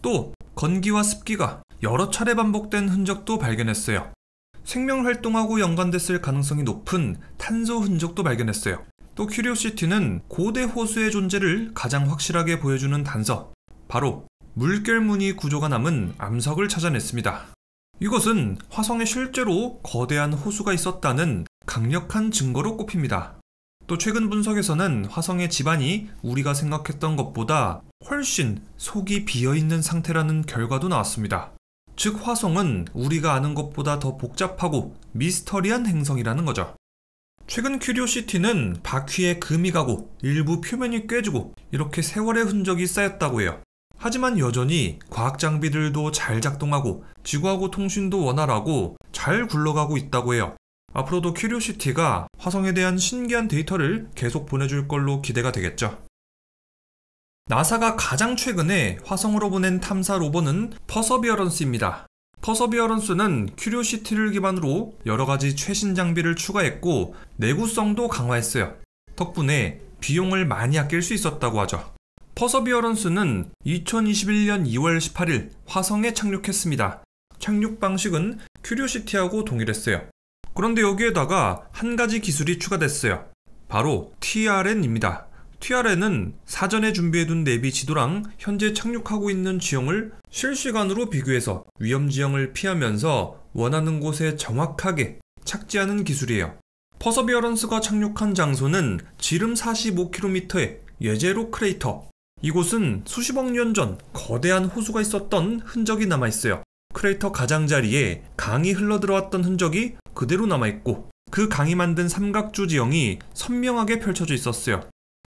또 건기와 습기가 여러 차례 반복된 흔적도 발견했어요. 생명활동하고 연관됐을 가능성이 높은 탄소 흔적도 발견했어요. 또 큐리오시티는 고대 호수의 존재를 가장 확실하게 보여주는 단서, 바로 물결 무늬 구조가 남은 암석을 찾아냈습니다. 이것은 화성에 실제로 거대한 호수가 있었다는 강력한 증거로 꼽힙니다. 또 최근 분석에서는 화성의 지반이 우리가 생각했던 것보다 훨씬 속이 비어있는 상태라는 결과도 나왔습니다. 즉 화성은 우리가 아는 것보다 더 복잡하고 미스터리한 행성이라는 거죠. 최근 큐리오시티는 바퀴에 금이 가고 일부 표면이 꿰지고 이렇게 세월의 흔적이 쌓였다고 해요. 하지만 여전히 과학 장비들도 잘 작동하고 지구하고 통신도 원활하고 잘 굴러가고 있다고 해요. 앞으로도 큐리오시티가 화성에 대한 신기한 데이터를 계속 보내줄 걸로 기대가 되겠죠. 나사가 가장 최근에 화성으로 보낸 탐사 로봇은 퍼서비어런스입니다. 퍼서비어런스는 큐리오시티를 기반으로 여러가지 최신 장비를 추가했고 내구성도 강화했어요. 덕분에 비용을 많이 아낄 수 있었다고 하죠. 퍼서비어런스는 2021년 2월 18일 화성에 착륙했습니다. 착륙 방식은 큐리오시티하고 동일했어요. 그런데 여기에다가 한 가지 기술이 추가됐어요. 바로 TRN입니다. TRN은 사전에 준비해둔 내비 지도랑 현재 착륙하고 있는 지형을 실시간으로 비교해서 위험 지형을 피하면서 원하는 곳에 정확하게 착지하는 기술이에요. 퍼서비어런스가 착륙한 장소는 지름 45km의 예제로 크레이터. 이곳은 수십억 년 전 거대한 호수가 있었던 흔적이 남아있어요. 크레이터 가장자리에 강이 흘러들어왔던 흔적이 그대로 남아있고 그 강이 만든 삼각주 지형이 선명하게 펼쳐져 있었어요.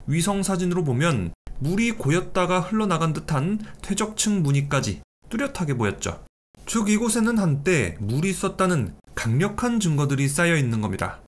위성 사진으로 보면 물이 고였다가 흘러나간 듯한 퇴적층 무늬까지 뚜렷하게 보였죠. 즉 이곳에는 한때 물이 있었다는 강력한 증거들이 쌓여 있는 겁니다.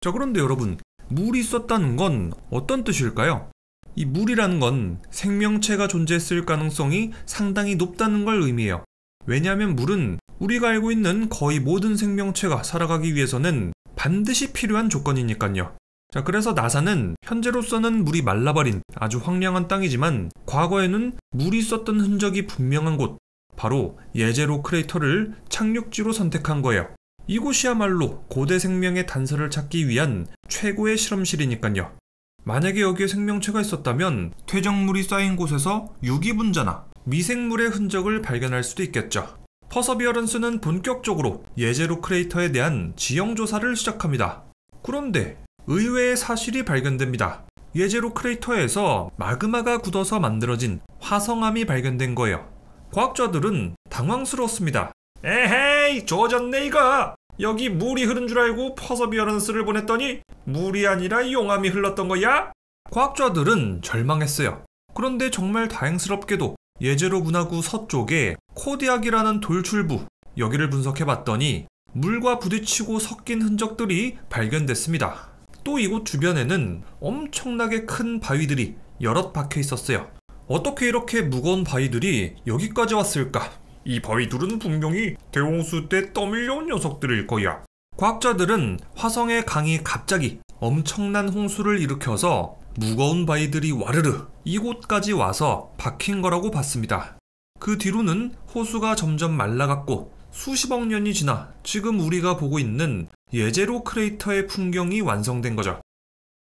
자, 그런데 여러분, 물이 있었다는 건 어떤 뜻일까요? 이 물이라는 건 생명체가 존재했을 가능성이 상당히 높다는 걸 의미해요. 왜냐하면 물은 우리가 알고 있는 거의 모든 생명체가 살아가기 위해서는 반드시 필요한 조건이니까요. 자, 그래서 나사는 현재로서는 물이 말라버린 아주 황량한 땅이지만 과거에는 물이 있었던 흔적이 분명한 곳, 바로 예제로 크레이터를 착륙지로 선택한 거예요. 이곳이야말로 고대 생명의 단서를 찾기 위한 최고의 실험실이니까요. 만약에 여기에 생명체가 있었다면 퇴적물이 쌓인 곳에서 유기분자나 미생물의 흔적을 발견할 수도 있겠죠. 퍼서비어런스는 본격적으로 예제로 크레이터에 대한 지형 조사를 시작합니다. 그런데 의외의 사실이 발견됩니다. 예제로 크레이터에서 마그마가 굳어서 만들어진 화성암이 발견된 거예요. 과학자들은 당황스러웠습니다. 에헤이, 조졌네 이거! 여기 물이 흐른 줄 알고 퍼서비어런스를 보냈더니 물이 아니라 용암이 흘렀던 거야? 과학자들은 절망했어요. 그런데 정말 다행스럽게도 예제로 분화구 서쪽에 코디악이라는 돌출부, 여기를 분석해봤더니 물과 부딪히고 섞인 흔적들이 발견됐습니다. 또 이곳 주변에는 엄청나게 큰 바위들이 여럿 박혀 있었어요. 어떻게 이렇게 무거운 바위들이 여기까지 왔을까? 이 바위들은 분명히 대홍수 때 떠밀려온 녀석들일 거야. 과학자들은 화성의 강이 갑자기 엄청난 홍수를 일으켜서 무거운 바위들이 와르르 이곳까지 와서 박힌 거라고 봤습니다. 그 뒤로는 호수가 점점 말라갔고 수십억 년이 지나 지금 우리가 보고 있는 예제로 크레이터의 풍경이 완성된 거죠.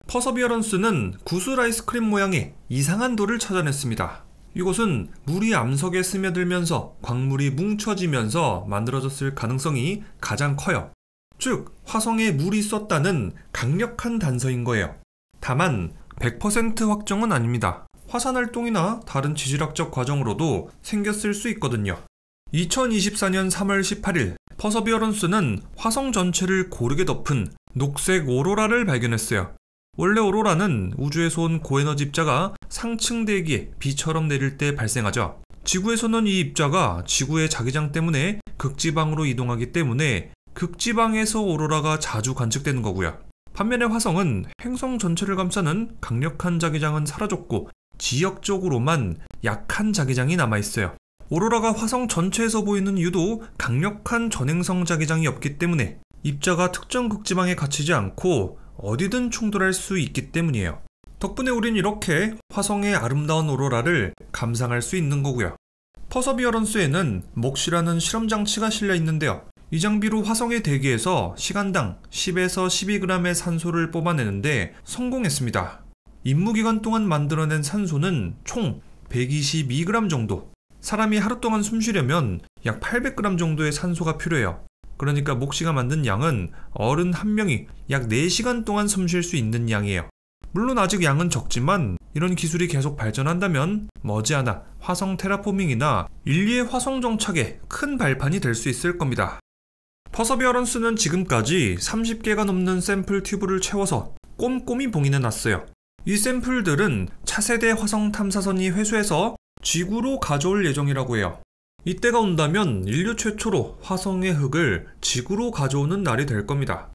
퍼서비어런스는 구슬 아이스크림 모양의 이상한 돌을 찾아냈습니다. 이곳은 물이 암석에 스며들면서 광물이 뭉쳐지면서 만들어졌을 가능성이 가장 커요. 즉, 화성에 물이 있었다는 강력한 단서인 거예요. 다만 100% 확정은 아닙니다. 화산활동이나 다른 지질학적 과정으로도 생겼을 수 있거든요. 2024년 3월 18일 퍼서비어런스는 화성 전체를 고르게 덮은 녹색 오로라를 발견했어요. 원래 오로라는 우주에서 온 고에너지 입자가 상층 대기에 비처럼 내릴 때 발생하죠. 지구에서는 이 입자가 지구의 자기장 때문에 극지방으로 이동하기 때문에 극지방에서 오로라가 자주 관측되는 거고요. 반면에 화성은 행성 전체를 감싸는 강력한 자기장은 사라졌고 지역적으로만 약한 자기장이 남아있어요. 오로라가 화성 전체에서 보이는 이유도 강력한 전행성 자기장이 없기 때문에 입자가 특정 극지방에 갇히지 않고 어디든 충돌할 수 있기 때문이에요. 덕분에 우린 이렇게 화성의 아름다운 오로라를 감상할 수 있는 거고요. 퍼서비어런스에는 몫이라는 실험장치가 실려 있는데요. 이 장비로 화성의 대기에서 시간당 10에서 12g의 산소를 뽑아내는데 성공했습니다. 임무기간 동안 만들어낸 산소는 총 122g 정도. 사람이 하루 동안 숨 쉬려면 약 800g 정도의 산소가 필요해요. 그러니까 몫이가 만든 양은 어른 한 명이 약 4시간 동안 숨 쉴 수 있는 양이에요. 물론 아직 양은 적지만 이런 기술이 계속 발전한다면 머지않아 화성 테라포밍이나 인류의 화성 정착에 큰 발판이 될 수 있을 겁니다. 퍼서비어런스는 지금까지 30개가 넘는 샘플 튜브를 채워서 꼼꼼히 봉인해놨어요. 이 샘플들은 차세대 화성 탐사선이 회수해서 지구로 가져올 예정이라고 해요. 이때가 온다면 인류 최초로 화성의 흙을 지구로 가져오는 날이 될 겁니다.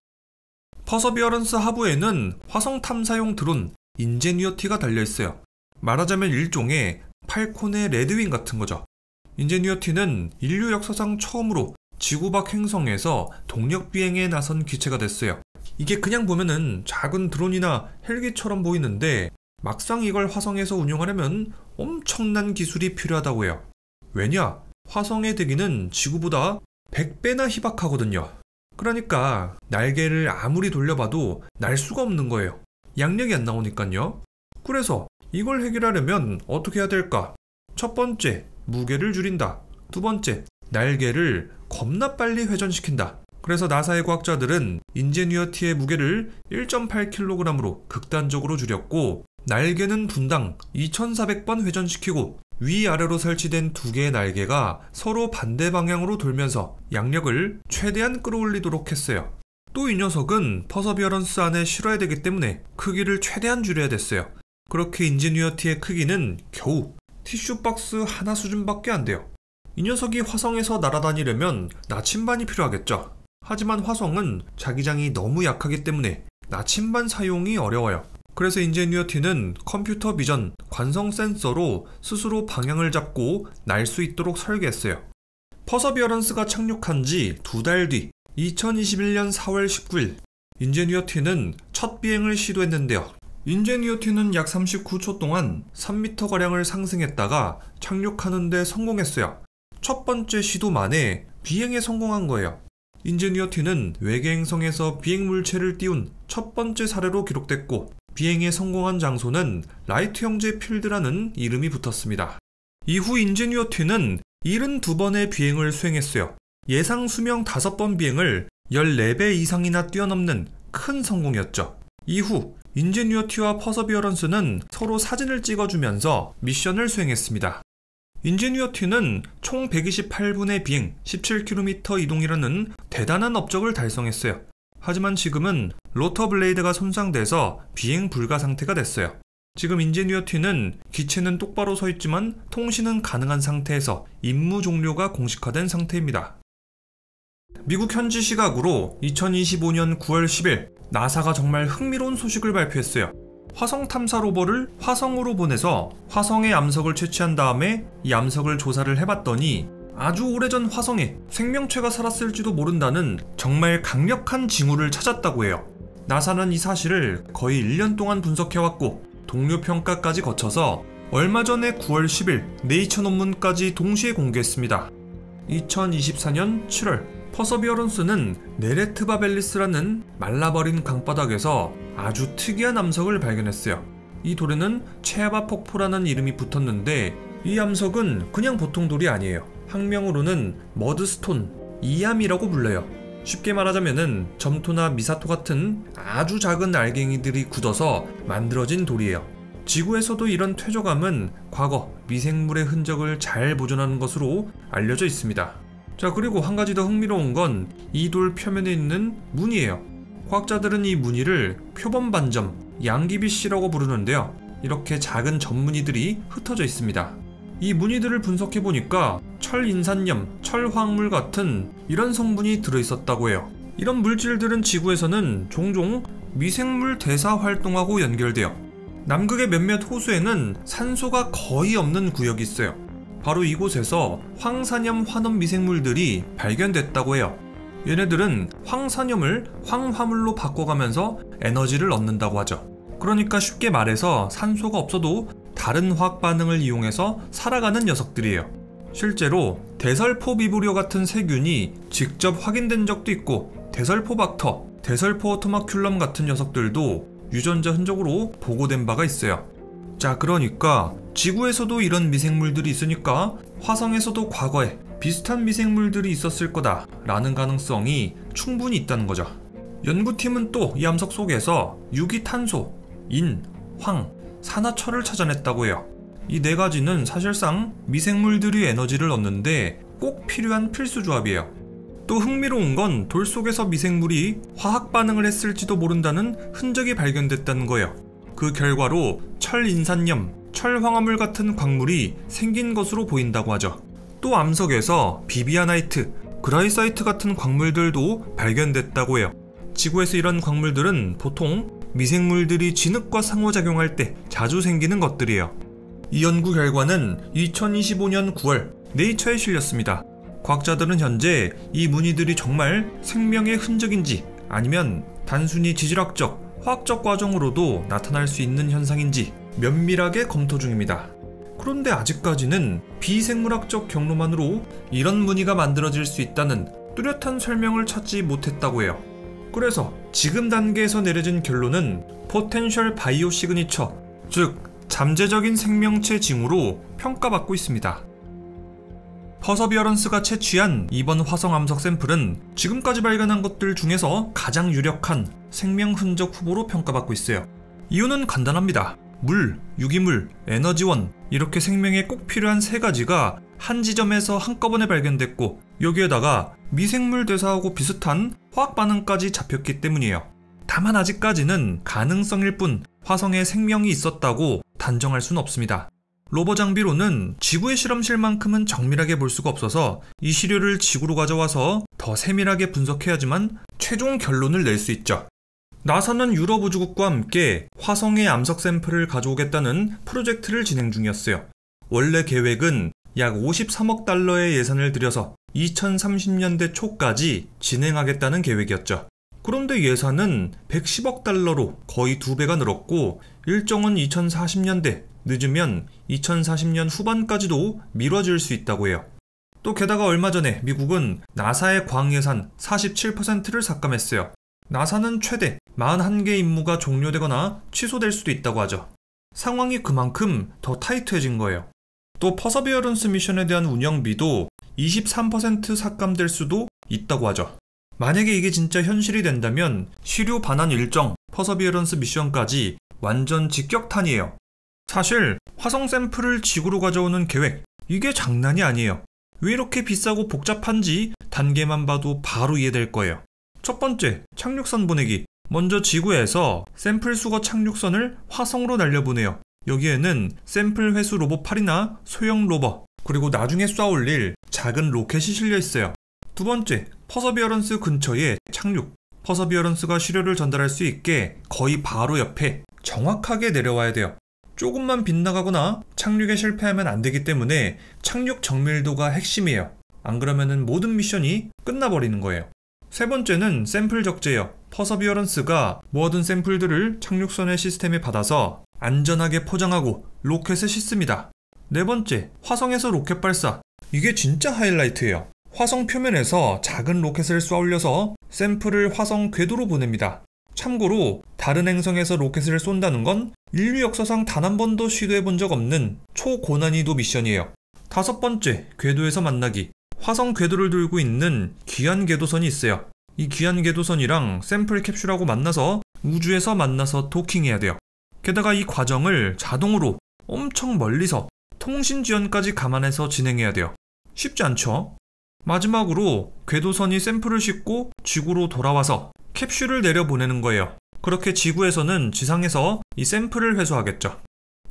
퍼서비어런스 하부에는 화성 탐사용 드론 인제니어티가 달려있어요. 말하자면 일종의 팔콘의 레드윙 같은 거죠. 인제니어티는 인류 역사상 처음으로 지구 밖 행성에서 동력 비행에 나선 기체가 됐어요. 이게 그냥 보면은 작은 드론이나 헬기처럼 보이는데 막상 이걸 화성에서 운용하려면 엄청난 기술이 필요하다고 해요. 왜냐? 화성의 대기는 지구보다 100배나 희박하거든요. 그러니까 날개를 아무리 돌려봐도 날 수가 없는 거예요. 양력이 안 나오니까요. 그래서 이걸 해결하려면 어떻게 해야 될까? 첫 번째, 무게를 줄인다. 두 번째, 날개를 겁나 빨리 회전시킨다. 그래서 나사의 과학자들은 인제니어티의 무게를 1.8kg으로 극단적으로 줄였고 날개는 분당 2400번 회전시키고 위아래로 설치된 두 개의 날개가 서로 반대 방향으로 돌면서 양력을 최대한 끌어올리도록 했어요. 또 이 녀석은 퍼서비어런스 안에 실어야 되기 때문에 크기를 최대한 줄여야 됐어요. 그렇게 인제니어티의 크기는 겨우 티슈박스 하나 수준밖에 안 돼요. 이 녀석이 화성에서 날아다니려면 나침반이 필요하겠죠. 하지만 화성은 자기장이 너무 약하기 때문에 나침반 사용이 어려워요. 그래서 인제니어티는 컴퓨터 비전, 관성 센서로 스스로 방향을 잡고 날 수 있도록 설계했어요. 퍼서비어런스가 착륙한 지 2달 뒤 2021년 4월 19일 인제니어티는 첫 비행을 시도했는데요. 인제니어티는 약 39초 동안 3m가량을 상승했다가 착륙하는 데 성공했어요. 첫 번째 시도 만에 비행에 성공한 거예요. 인제니어티는 외계 행성에서 비행 물체를 띄운 첫 번째 사례로 기록됐고 비행에 성공한 장소는 라이트 형제 필드라는 이름이 붙었습니다. 이후 인제니어티는 72번의 비행을 수행했어요. 예상 수명 5번 비행을 14배 이상이나 뛰어넘는 큰 성공이었죠. 이후 인제니어티와 퍼서비어런스는 서로 사진을 찍어주면서 미션을 수행했습니다. 인제니어티는 총 128분의 비행, 17km 이동이라는 대단한 업적을 달성했어요. 하지만 지금은 로터 블레이드가 손상돼서 비행 불가 상태가 됐어요. 지금 인제니어티는 기체는 똑바로 서 있지만 통신은 가능한 상태에서 임무 종료가 공식화된 상태입니다. 미국 현지 시각으로 2025년 9월 10일 나사가 정말 흥미로운 소식을 발표했어요. 화성 탐사 로버를 화성으로 보내서 화성의 암석을 채취한 다음에 이 암석을 조사를 해봤더니 아주 오래전 화성에 생명체가 살았을지도 모른다는 정말 강력한 징후를 찾았다고 해요. 나사는 이 사실을 거의 1년 동안 분석해왔고 동료 평가까지 거쳐서 얼마 전에 9월 10일 네이처 논문까지 동시에 공개했습니다. 2024년 7월 퍼서비어런스는 네레트바벨리스라는 말라버린 강바닥에서 아주 특이한 암석을 발견했어요. 이 돌에는 체아바 폭포라는 이름이 붙었는데 이 암석은 그냥 보통 돌이 아니에요. 학명으로는 머드스톤, 이암이라고 불려요. 쉽게 말하자면은 점토나 미사토 같은 아주 작은 알갱이들이 굳어서 만들어진 돌이에요. 지구에서도 이런 퇴적암은 과거 미생물의 흔적을 잘 보존하는 것으로 알려져 있습니다. 자, 그리고 한 가지 더 흥미로운 건 이 돌 표면에 있는 무늬예요. 과학자들은 이 무늬를 표범반점, 양귀비씨라고 부르는데요. 이렇게 작은 점무늬들이 흩어져 있습니다. 이 무늬들을 분석해보니까 철인산염, 철화학물 같은 이런 성분이 들어있었다고 해요. 이런 물질들은 지구에서는 종종 미생물 대사 활동하고 연결돼요. 남극의 몇몇 호수에는 산소가 거의 없는 구역이 있어요. 바로 이곳에서 황산염 환원 미생물들이 발견됐다고 해요. 얘네들은 황산염을 황화물로 바꿔가면서 에너지를 얻는다고 하죠. 그러니까 쉽게 말해서 산소가 없어도 다른 화학 반응을 이용해서 살아가는 녀석들이에요. 실제로 대설포 비브리오 같은 세균이 직접 확인된 적도 있고, 대설포박터, 대설포오토마큘럼 같은 녀석들도 유전자 흔적으로 보고된 바가 있어요. 자, 그러니까 지구에서도 이런 미생물들이 있으니까 화성에서도 과거에 비슷한 미생물들이 있었을 거다 라는 가능성이 충분히 있다는 거죠. 연구팀은 또 이 암석 속에서 유기탄소, 인, 황, 산화철을 찾아냈다고 해요. 이 네 가지는 사실상 미생물들이 에너지를 얻는데 꼭 필요한 필수 조합이에요. 또 흥미로운 건 돌 속에서 미생물이 화학 반응을 했을지도 모른다는 흔적이 발견됐다는 거예요. 그 결과로 철인산염, 철황화물 같은 광물이 생긴 것으로 보인다고 하죠. 또 암석에서 비비아나이트, 그라이사이트 같은 광물들도 발견됐다고 해요. 지구에서 이런 광물들은 보통 미생물들이 진흙과 상호작용할 때 자주 생기는 것들이에요. 이 연구 결과는 2025년 9월 네이처에 실렸습니다. 과학자들은 현재 이 무늬들이 정말 생명의 흔적인지 아니면 단순히 지질학적, 화학적 과정으로도 나타날 수 있는 현상인지 면밀하게 검토 중입니다. 그런데 아직까지는 비생물학적 경로만으로 이런 무늬가 만들어질 수 있다는 뚜렷한 설명을 찾지 못했다고 해요. 그래서 지금 단계에서 내려진 결론은 포텐셜 바이오 시그니처, 즉 잠재적인 생명체 징후로 평가받고 있습니다. 퍼서비어런스가 채취한 이번 화성 암석 샘플은 지금까지 발견한 것들 중에서 가장 유력한 생명 흔적 후보로 평가받고 있어요. 이유는 간단합니다. 물, 유기물, 에너지원, 이렇게 생명에 꼭 필요한 세 가지가 한 지점에서 한꺼번에 발견됐고, 여기에다가 미생물 대사하고 비슷한 화학 반응까지 잡혔기 때문이에요. 다만 아직까지는 가능성일 뿐 화성에 생명이 있었다고 단정할 수는 없습니다. 로버 장비로는 지구의 실험실만큼은 정밀하게 볼 수가 없어서 이 시료를 지구로 가져와서 더 세밀하게 분석해야지만 최종 결론을 낼 수 있죠. 나사는 유럽 우주국과 함께 화성의 암석 샘플을 가져오겠다는 프로젝트를 진행 중이었어요. 원래 계획은 약 53억 달러의 예산을 들여서 2030년대 초까지 진행하겠다는 계획이었죠. 그런데 예산은 110억 달러로 거의 2배가 늘었고, 일정은 2040년대, 늦으면 2040년 후반까지도 미뤄질 수 있다고 해요. 또 게다가 얼마 전에 미국은 나사의 광 예산 47%를 삭감했어요. 나사는 최대 41개 임무가 종료되거나 취소될 수도 있다고 하죠. 상황이 그만큼 더 타이트해진 거예요. 또 퍼서비어런스 미션에 대한 운영비도 23% 삭감될 수도 있다고 하죠. 만약에 이게 진짜 현실이 된다면 시료 반환 일정, 퍼서비어런스 미션까지 완전 직격탄이에요. 사실 화성 샘플을 지구로 가져오는 계획, 이게 장난이 아니에요. 왜 이렇게 비싸고 복잡한지 단계만 봐도 바로 이해될 거예요. 첫 번째, 착륙선 보내기. 먼저 지구에서 샘플 수거 착륙선을 화성으로 날려보내요. 여기에는 샘플 회수 로봇 8이나 소형 로버, 그리고 나중에 쏴 올릴 작은 로켓이 실려 있어요. 두 번째, 퍼서비어런스 근처에 착륙. 퍼서비어런스가 시료를 전달할 수 있게 거의 바로 옆에 정확하게 내려와야 돼요. 조금만 빗나가거나 착륙에 실패하면 안 되기 때문에 착륙 정밀도가 핵심이에요. 안 그러면은 모든 미션이 끝나버리는 거예요. 세 번째는 샘플 적재예요. 퍼서비어런스가 모든 샘플들을 착륙선의 시스템에 받아서 안전하게 포장하고 로켓에 싣습니다. 네 번째, 화성에서 로켓 발사. 이게 진짜 하이라이트예요. 화성 표면에서 작은 로켓을 쏘아 올려서 샘플을 화성 궤도로 보냅니다. 참고로 다른 행성에서 로켓을 쏜다는 건 인류 역사상 단 한 번도 시도해본 적 없는 초고난이도 미션이에요. 다섯 번째, 궤도에서 만나기. 화성 궤도를 들고 있는 귀한 궤도선이 있어요. 이 귀한 궤도선이랑 샘플 캡슐하고 만나서 우주에서 만나서 도킹해야 돼요. 게다가 이 과정을 자동으로 엄청 멀리서 통신 지연까지 감안해서 진행해야 돼요. 쉽지 않죠? 마지막으로 궤도선이 샘플을 싣고 지구로 돌아와서 캡슐을 내려보내는 거예요. 그렇게 지구에서는 지상에서 이 샘플을 회수하겠죠.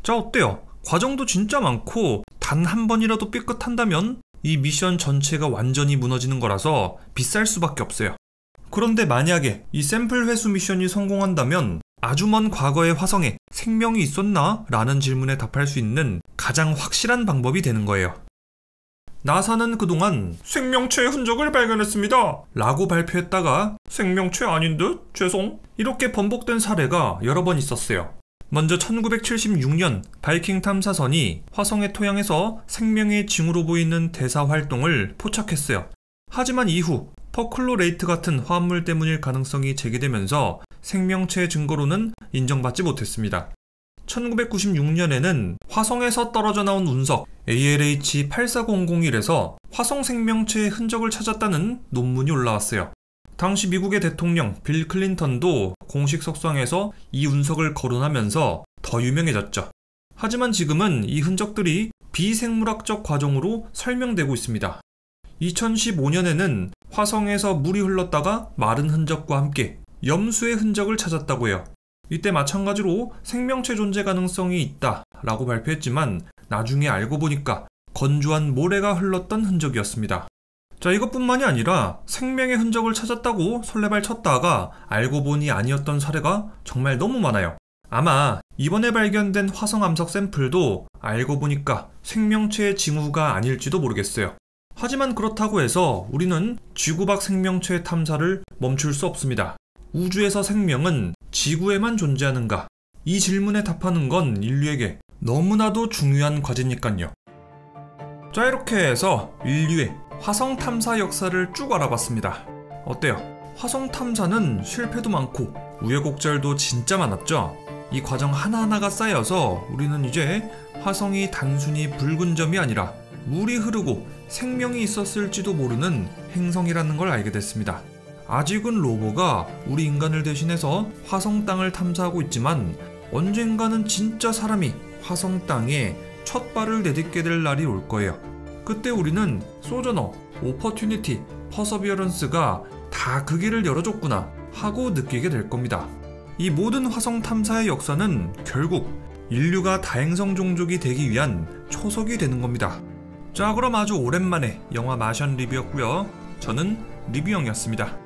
자, 어때요? 과정도 진짜 많고 단 한 번이라도 삐끗한다면 이 미션 전체가 완전히 무너지는 거라서 비쌀 수밖에 없어요. 그런데 만약에 이 샘플 회수 미션이 성공한다면 아주 먼 과거의 화성에 생명이 있었나? 라는 질문에 답할 수 있는 가장 확실한 방법이 되는 거예요. 나사는 그동안 생명체의 흔적을 발견했습니다 라고 발표했다가 생명체 아닌 듯? 죄송? 이렇게 번복된 사례가 여러 번 있었어요. 먼저 1976년 바이킹 탐사선이 화성의 토양에서 생명의 징후로 보이는 대사 활동을 포착했어요. 하지만 이후 퍼클로레이트 같은 화합물 때문일 가능성이 제기되면서 생명체의 증거로는 인정받지 못했습니다. 1996년에는 화성에서 떨어져 나온 운석 ALH-84001에서 화성 생명체의 흔적을 찾았다는 논문이 올라왔어요. 당시 미국의 대통령 빌 클린턴도 공식 석상에서 이 운석을 거론하면서 더 유명해졌죠. 하지만 지금은 이 흔적들이 비생물학적 과정으로 설명되고 있습니다. 2015년에는 화성에서 물이 흘렀다가 마른 흔적과 함께 염수의 흔적을 찾았다고 해요. 이때 마찬가지로 생명체 존재 가능성이 있다 라고 발표했지만 나중에 알고 보니까 건조한 모래가 흘렀던 흔적이었습니다. 자, 이것뿐만이 아니라 생명의 흔적을 찾았다고 설레발 쳤다가 알고 보니 아니었던 사례가 정말 너무 많아요. 아마 이번에 발견된 화성 암석 샘플도 알고 보니까 생명체의 징후가 아닐지도 모르겠어요. 하지만 그렇다고 해서 우리는 지구 밖 생명체의 탐사를 멈출 수 없습니다. 우주에서 생명은 지구에만 존재하는가? 이 질문에 답하는 건 인류에게 너무나도 중요한 과제니까요. 자, 이렇게 해서 인류의 화성 탐사 역사를 쭉 알아봤습니다. 어때요? 화성 탐사는 실패도 많고 우여곡절도 진짜 많았죠? 이 과정 하나하나가 쌓여서 우리는 이제 화성이 단순히 붉은 점이 아니라 물이 흐르고 생명이 있었을지도 모르는 행성이라는 걸 알게 됐습니다. 아직은 로보가 우리 인간을 대신해서 화성 땅을 탐사하고 있지만 언젠가는 진짜 사람이 화성 땅에 첫 발을 내딛게 될 날이 올 거예요. 그때 우리는 소저너, 오퍼튜니티, 퍼서비어런스가 다 그 길을 열어줬구나 하고 느끼게 될 겁니다. 이 모든 화성 탐사의 역사는 결국 인류가 다행성 종족이 되기 위한 초석이 되는 겁니다. 자, 그럼 아주 오랜만에 영화 마션 리뷰였고요. 저는 리뷰형이었습니다.